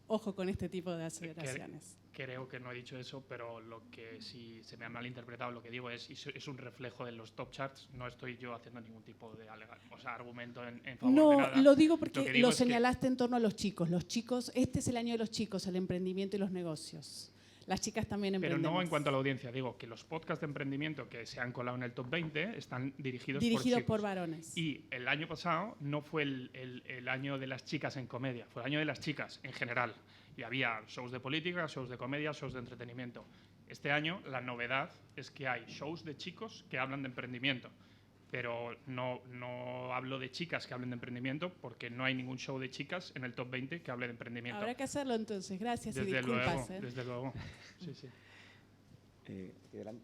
ojo con este tipo de aceleraciones. Creo que no he dicho eso, pero lo que sí se me ha malinterpretado, lo que digo es un reflejo de los top charts. No estoy yo haciendo ningún tipo de argumento en favor de nada. No, lo digo porque lo señalaste en torno a los chicos. Los chicos, este es el año de los chicos, el emprendimiento y los negocios. Las chicas también emprendemos. Pero no en cuanto a la audiencia. Digo que los podcasts de emprendimiento que se han colado en el top 20 están dirigidos por varones. Y el año pasado no fue el año de las chicas en comedia, fue el año de las chicas en general. Y había shows de política, shows de comedia, shows de entretenimiento. Este año la novedad es que hay shows de chicos que hablan de emprendimiento. Pero no hablo de chicas que hablen de emprendimiento porque no hay ningún show de chicas en el top 20 que hable de emprendimiento. Habrá que hacerlo entonces, gracias y disculpas. Desde luego, sí. Aquí delante.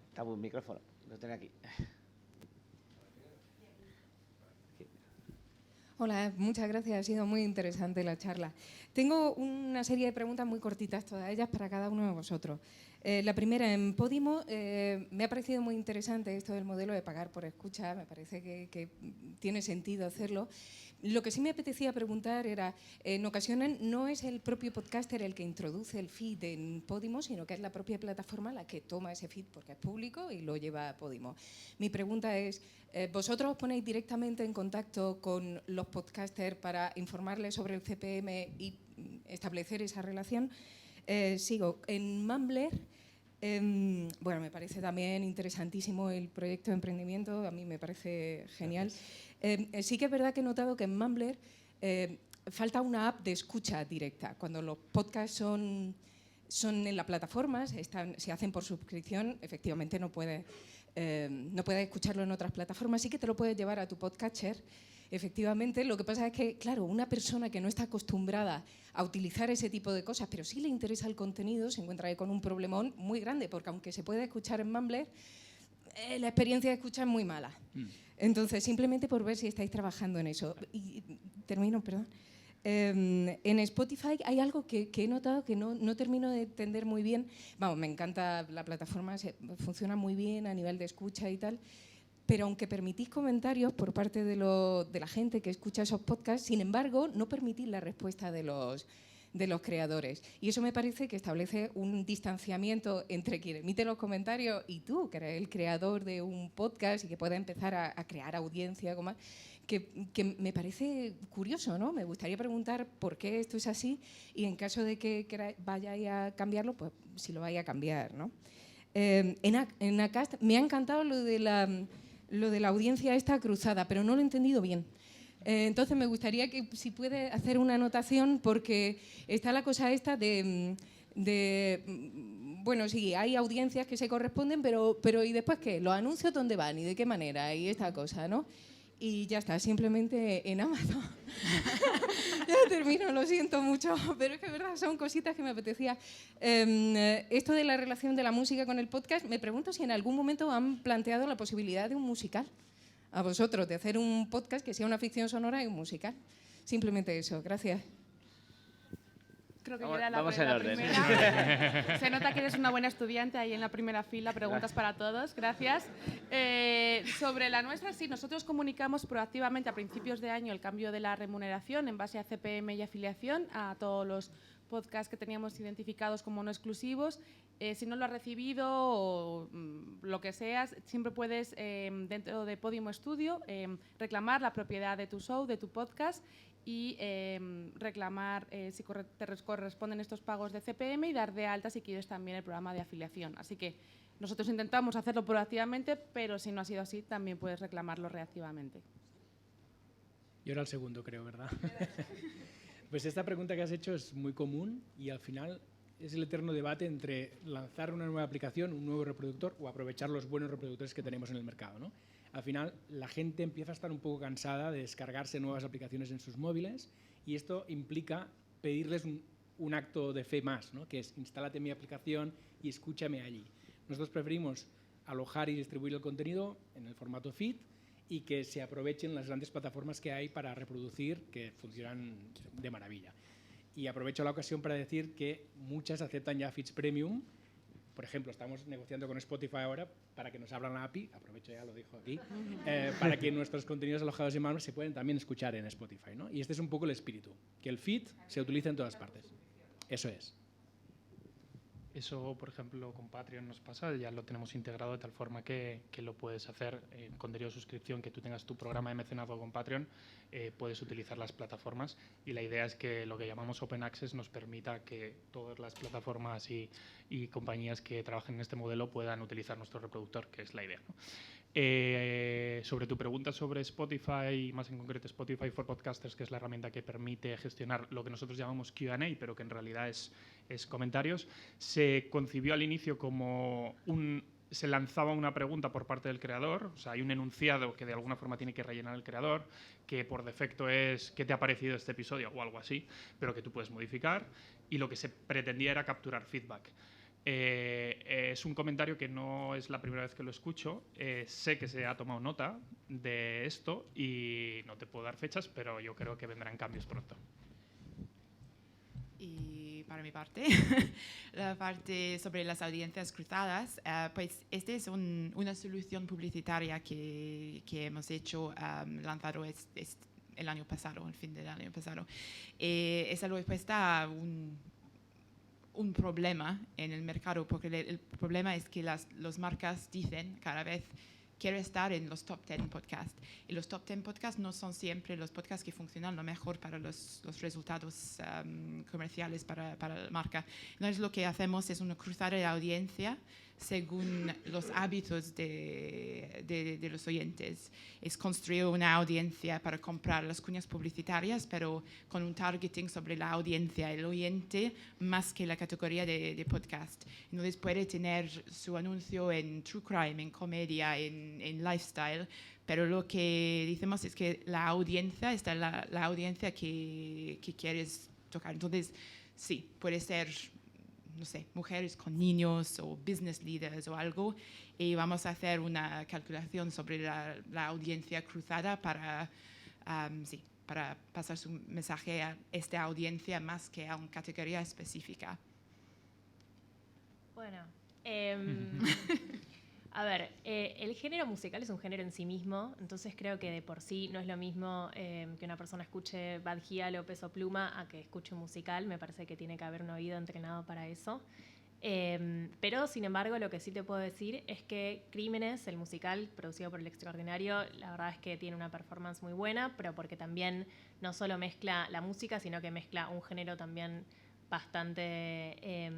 Está un micrófono, lo tengo aquí. Hola, muchas gracias. Ha sido muy interesante la charla. Tengo una serie de preguntas muy cortitas, todas ellas para cada uno de vosotros. La primera, en Podimo, me ha parecido muy interesante esto del modelo de pagar por escucha. Me parece que tiene sentido hacerlo. Lo que sí me apetecía preguntar era, en ocasiones no es el propio podcaster el que introduce el feed en Podimo, sino que es la propia plataforma la que toma ese feed porque es público y lo lleva a Podimo. Mi pregunta es, ¿vosotros os ponéis directamente en contacto con los podcasters para informarles sobre el CPM y establecer esa relación? Sigo. En Mumbler, bueno, me parece también interesantísimo el proyecto de emprendimiento, a mí me parece genial. Sí que es verdad que he notado que en Mumbler falta una app de escucha directa. Cuando los podcasts son en la plataforma, se hacen por suscripción, efectivamente no puedes escucharlo en otras plataformas, sí que te lo puedes llevar a tu podcatcher. Efectivamente, lo que pasa es que, claro, una persona que no está acostumbrada a utilizar ese tipo de cosas, pero sí le interesa el contenido, se encuentra ahí con un problemón muy grande, porque aunque se puede escuchar en Mumbler, la experiencia de escucha es muy mala. Entonces, simplemente por ver si estáis trabajando en eso. Y termino, perdón. En Spotify hay algo que he notado que no termino de entender muy bien. Vamos, me encanta la plataforma, funciona muy bien a nivel de escucha y tal, pero aunque permitís comentarios por parte de la gente que escucha esos podcasts, sin embargo, no permitís la respuesta de los creadores. Y eso me parece que establece un distanciamiento entre quien emite los comentarios y tú, que eres el creador de un podcast y que puedes empezar a crear audiencia, algo más, que me parece curioso, ¿no? Me gustaría preguntar por qué esto es así y en caso de que vayáis a cambiarlo, pues si lo vais a cambiar, ¿no? En Acast me ha encantado lo de la audiencia esta cruzada, pero no lo he entendido bien. Entonces me gustaría que si puede hacer una anotación, porque está la cosa esta de bueno, sí, hay audiencias que se corresponden, pero ¿y después qué? ¿Los anuncios dónde van y de qué manera? Y esta cosa, ¿no? Y ya está, simplemente en Amazon. Ya termino, lo siento mucho, pero es que verdad son cositas que me apetecía. Esto de la relación de la música con el podcast, me pregunto si en algún momento han planteado la posibilidad de un musical a vosotros, de hacer un podcast que sea una ficción sonora y un musical. Simplemente eso, gracias. Creo que yo era la Vamos en orden. primera. Se nota que eres una buena estudiante ahí en la primera fila. Preguntas para todos. Gracias. Sobre la nuestra, sí, nosotros comunicamos proactivamente a principios de año el cambio de la remuneración en base a CPM y afiliación a todos los podcasts que teníamos identificados como no exclusivos. Si no lo has recibido o lo que seas, siempre puedes, dentro de Podimo Studio, reclamar la propiedad de tu show, de tu podcast, y reclamar si te corresponden estos pagos de CPM y dar de alta si quieres también el programa de afiliación. Así que nosotros intentamos hacerlo proactivamente, pero si no ha sido así, también puedes reclamarlo reactivamente. Y ahora el segundo, creo, ¿verdad? Pues esta pregunta que has hecho es muy común y al final es el eterno debate entre lanzar una nueva aplicación, un nuevo reproductor o aprovechar los buenos reproductores que tenemos en el mercado, ¿no? Al final, la gente empieza a estar un poco cansada de descargarse nuevas aplicaciones en sus móviles y esto implica pedirles un acto de fe más, ¿no? Que es instálate mi aplicación y escúchame allí. Nosotros preferimos alojar y distribuir el contenido en el formato feed y que se aprovechen las grandes plataformas que hay para reproducir, que funcionan de maravilla. Y aprovecho la ocasión para decir que muchas aceptan ya feeds premium. Por ejemplo, estamos negociando con Spotify ahora para que nos abran la API, aprovecho ya, lo dijo aquí, para que nuestros contenidos alojados en Mumbler se pueden también escuchar en Spotify, ¿no? Y este es un poco el espíritu, que el feed se utilice en todas partes. Eso es. Eso, por ejemplo, con Patreon nos pasa, ya lo tenemos integrado de tal forma que lo puedes hacer con contenido de suscripción, que tú tengas tu programa de mecenazgo con Patreon, puedes utilizar las plataformas y la idea es que lo que llamamos Open Access nos permita que todas las plataformas y compañías que trabajen en este modelo puedan utilizar nuestro reproductor, que es la idea, ¿no? Sobre tu pregunta sobre Spotify, más en concreto Spotify for Podcasters, que es la herramienta que permite gestionar lo que nosotros llamamos Q&A, pero que en realidad es comentarios, se concibió al inicio como se lanzaba una pregunta por parte del creador, o sea, hay un enunciado que de alguna forma tiene que rellenar el creador, que por defecto es ¿qué te ha parecido este episodio? O algo así, pero que tú puedes modificar, y lo que se pretendía era capturar feedback. Es un comentario que no es la primera vez que lo escucho. Sé que se ha tomado nota de esto y no te puedo dar fechas, pero yo creo que vendrán cambios pronto. Y para mi parte, la parte sobre las audiencias cruzadas, pues esta es una solución publicitaria que hemos hecho, lanzado el año pasado, el fin del año pasado. Es la respuesta a un problema en el mercado, porque el problema es que las marcas dicen cada vez quiero estar en los top 10 podcasts. Y los top 10 podcasts no son siempre los podcasts que funcionan lo mejor para los resultados comerciales para la marca. Entonces lo que hacemos es una cruzada de audiencia según los hábitos de los oyentes. Es construir una audiencia para comprar las cuñas publicitarias, pero con un targeting sobre la audiencia, el oyente, más que la categoría de podcast. Entonces puede tener su anuncio en true crime, en comedia, en lifestyle, pero lo que decimos es que la audiencia está la audiencia que quieres tocar. Entonces, sí, puede ser, no sé, mujeres con niños o business leaders o algo, y vamos a hacer una calculación sobre la audiencia cruzada para pasar su mensaje a esta audiencia más que a una categoría específica. Bueno, a ver, el género musical es un género en sí mismo, entonces creo que de por sí no es lo mismo que una persona escuche Bad Gyal o Peso Pluma a que escuche un musical. Me parece que tiene que haber un oído entrenado para eso. Pero, sin embargo, lo que sí te puedo decir es que Crímenes, el musical producido por El Extraordinario, la verdad es que tiene una performance muy buena, pero porque también no solo mezcla la música, sino que mezcla un género también bastante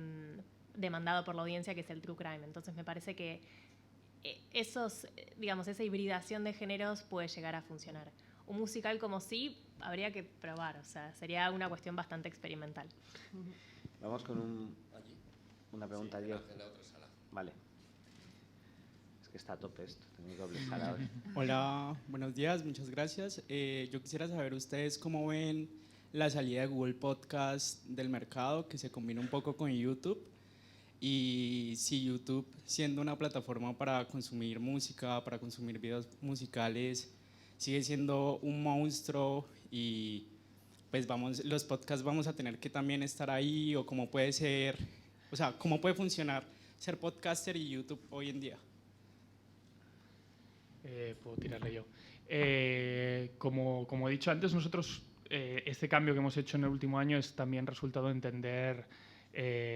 demandado por la audiencia, que es el true crime. Entonces me parece que esa hibridación de géneros puede llegar a funcionar. Un musical como sí, habría que probar, o sea, sería una cuestión bastante experimental. Vamos con una pregunta yo. Vale. Es que está a tope esto, tengo doble sala hoy. Hola, buenos días, muchas gracias. Yo quisiera saber ustedes cómo ven la salida de Google Podcast del mercado, que se combina un poco con YouTube. Y si YouTube, siendo una plataforma para consumir música, para consumir videos musicales, sigue siendo un monstruo y pues los podcasts vamos a tener que también estar ahí, o cómo puede ser, o sea, cómo puede funcionar ser podcaster y YouTube hoy en día. Puedo tirarle yo. Como he dicho antes, nosotros este cambio que hemos hecho en el último año es también resultado de entender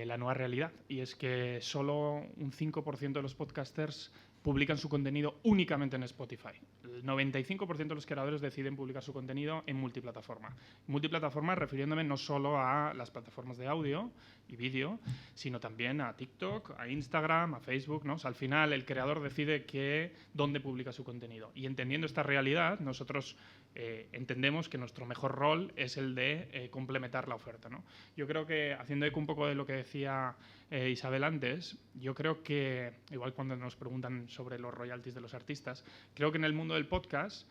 la nueva realidad, y es que solo un 5% de los podcasters publican su contenido únicamente en Spotify. El 95% de los creadores deciden publicar su contenido en multiplataforma. Multiplataforma refiriéndome no solo a las plataformas de audio y vídeo, sino también a TikTok, a Instagram, a Facebook, ¿no? O sea, al final el creador decide dónde publica su contenido. Y entendiendo esta realidad, nosotros entendemos que nuestro mejor rol es el de complementar la oferta, ¿no? Yo creo que, haciendo eco un poco de lo que decía Isabel antes, yo creo que, igual cuando nos preguntan sobre los royalties de los artistas, creo que en el mundo del podcast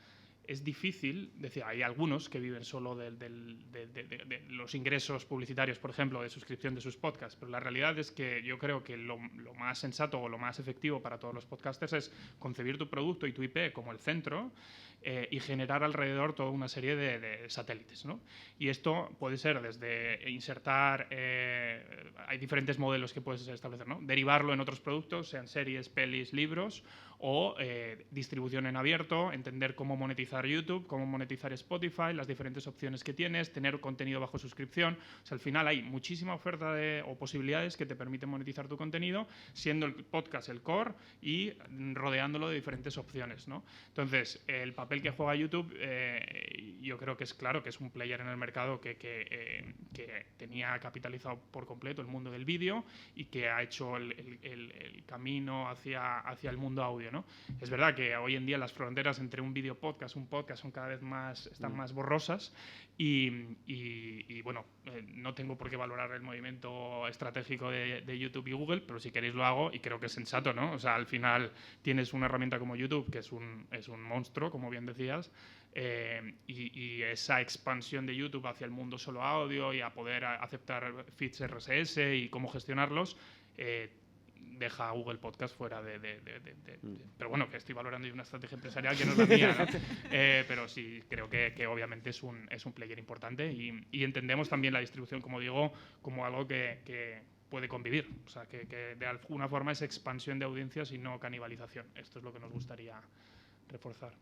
es difícil, decir, hay algunos que viven solo de los ingresos publicitarios, por ejemplo, de suscripción de sus podcasts, pero la realidad es que yo creo que lo más sensato o lo más efectivo para todos los podcasters es concebir tu producto y tu IP como el centro y generar alrededor toda una serie de satélites, ¿no? Y esto puede ser desde insertar, hay diferentes modelos que puedes establecer, ¿no? Derivarlo en otros productos, sean series, pelis, libros, o distribución en abierto, entender cómo monetizar YouTube, cómo monetizar Spotify, las diferentes opciones que tienes, tener contenido bajo suscripción. O sea, al final hay muchísima oferta o posibilidades que te permiten monetizar tu contenido, siendo el podcast el core y rodeándolo de diferentes opciones, ¿no? Entonces, el papel que juega YouTube, yo creo que es claro que es un player en el mercado que tenía capitalizado por completo el mundo del vídeo y que ha hecho el camino hacia el mundo audio, ¿no? Es verdad que hoy en día las fronteras entre un video podcast, un podcast son cada vez están más borrosas y bueno, no tengo por qué valorar el movimiento estratégico de YouTube y Google, pero si queréis lo hago y creo que es sensato, ¿no? O sea, al final tienes una herramienta como YouTube que es un monstruo, como bien decías, y esa expansión de YouTube hacia el mundo solo audio y a poder aceptar feeds RSS y cómo gestionarlos, deja a Google Podcast fuera pero bueno, que estoy valorando una estrategia empresarial que no es la mía, ¿no? Pero sí, creo que obviamente es un player importante y entendemos también la distribución, como digo, como algo que puede convivir. O sea, que de alguna forma es expansión de audiencias y no canibalización. Esto es lo que nos gustaría reforzar.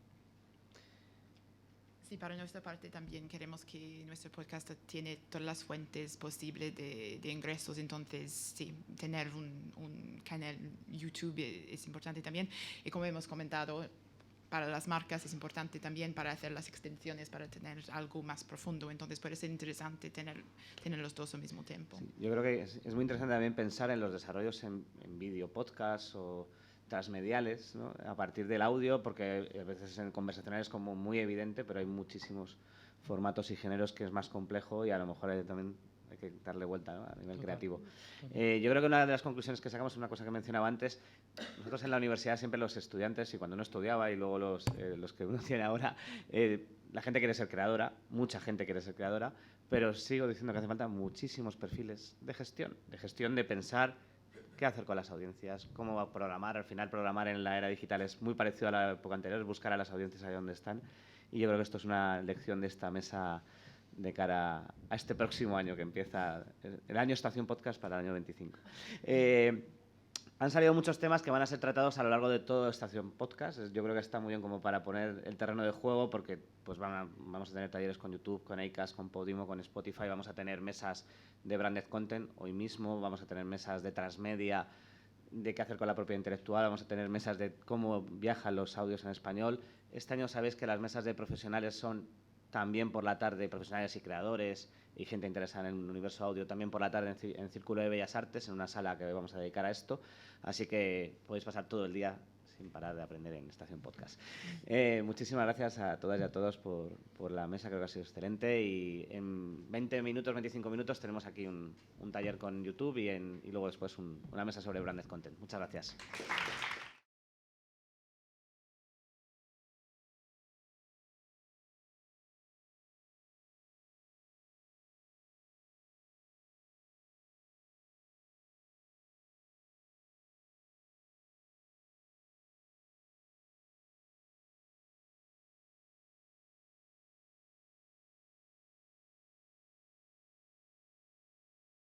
Sí, para nuestra parte también queremos que nuestro podcast tiene todas las fuentes posibles de ingresos, entonces sí, tener un canal YouTube es importante también. Y como hemos comentado, para las marcas es importante también para hacer las extensiones, para tener algo más profundo. Entonces puede ser interesante tener los dos al mismo tiempo. Sí, yo creo que es muy interesante también pensar en los desarrollos en vídeo, podcast o transmediales, ¿no? A partir del audio, porque a veces en conversacional es como muy evidente, pero hay muchísimos formatos y géneros que es más complejo y a lo mejor también hay que darle vuelta, ¿no? A nivel creativo. Yo creo que una de las conclusiones que sacamos es una cosa que mencionaba antes. Nosotros en la universidad siempre los estudiantes, y cuando uno estudiaba y luego los que uno tiene ahora, la gente quiere ser creadora, mucha gente quiere ser creadora, pero sigo diciendo que hace falta muchísimos perfiles de gestión de pensar qué hacer con las audiencias, cómo va a programar. Al final, programar en la era digital es muy parecido a la época anterior, es buscar a las audiencias ahí donde están. Y yo creo que esto es una lección de esta mesa de cara a este próximo año que empieza, el año Estación Podcast para el año 25. Han salido muchos temas que van a ser tratados a lo largo de todo Estación Podcast. Yo creo que está muy bien como para poner el terreno de juego, porque pues vamos a tener talleres con YouTube, con Acast, con Podimo, con Spotify, vamos a tener mesas de branded content hoy mismo, vamos a tener mesas de transmedia, de qué hacer con la propiedad intelectual, vamos a tener mesas de cómo viajan los audios en español. Este año sabéis que las mesas de profesionales son también por la tarde profesionales y creadores y gente interesada en el universo audio, también por la tarde en Círculo de Bellas Artes, en una sala que vamos a dedicar a esto. Así que podéis pasar todo el día sin parar de aprender en Estación Podcast. Muchísimas gracias a todas y a todos por la mesa, creo que ha sido excelente. Y en 20 minutos, 25 minutos tenemos aquí un taller con YouTube y luego después una mesa sobre branded content. Muchas gracias.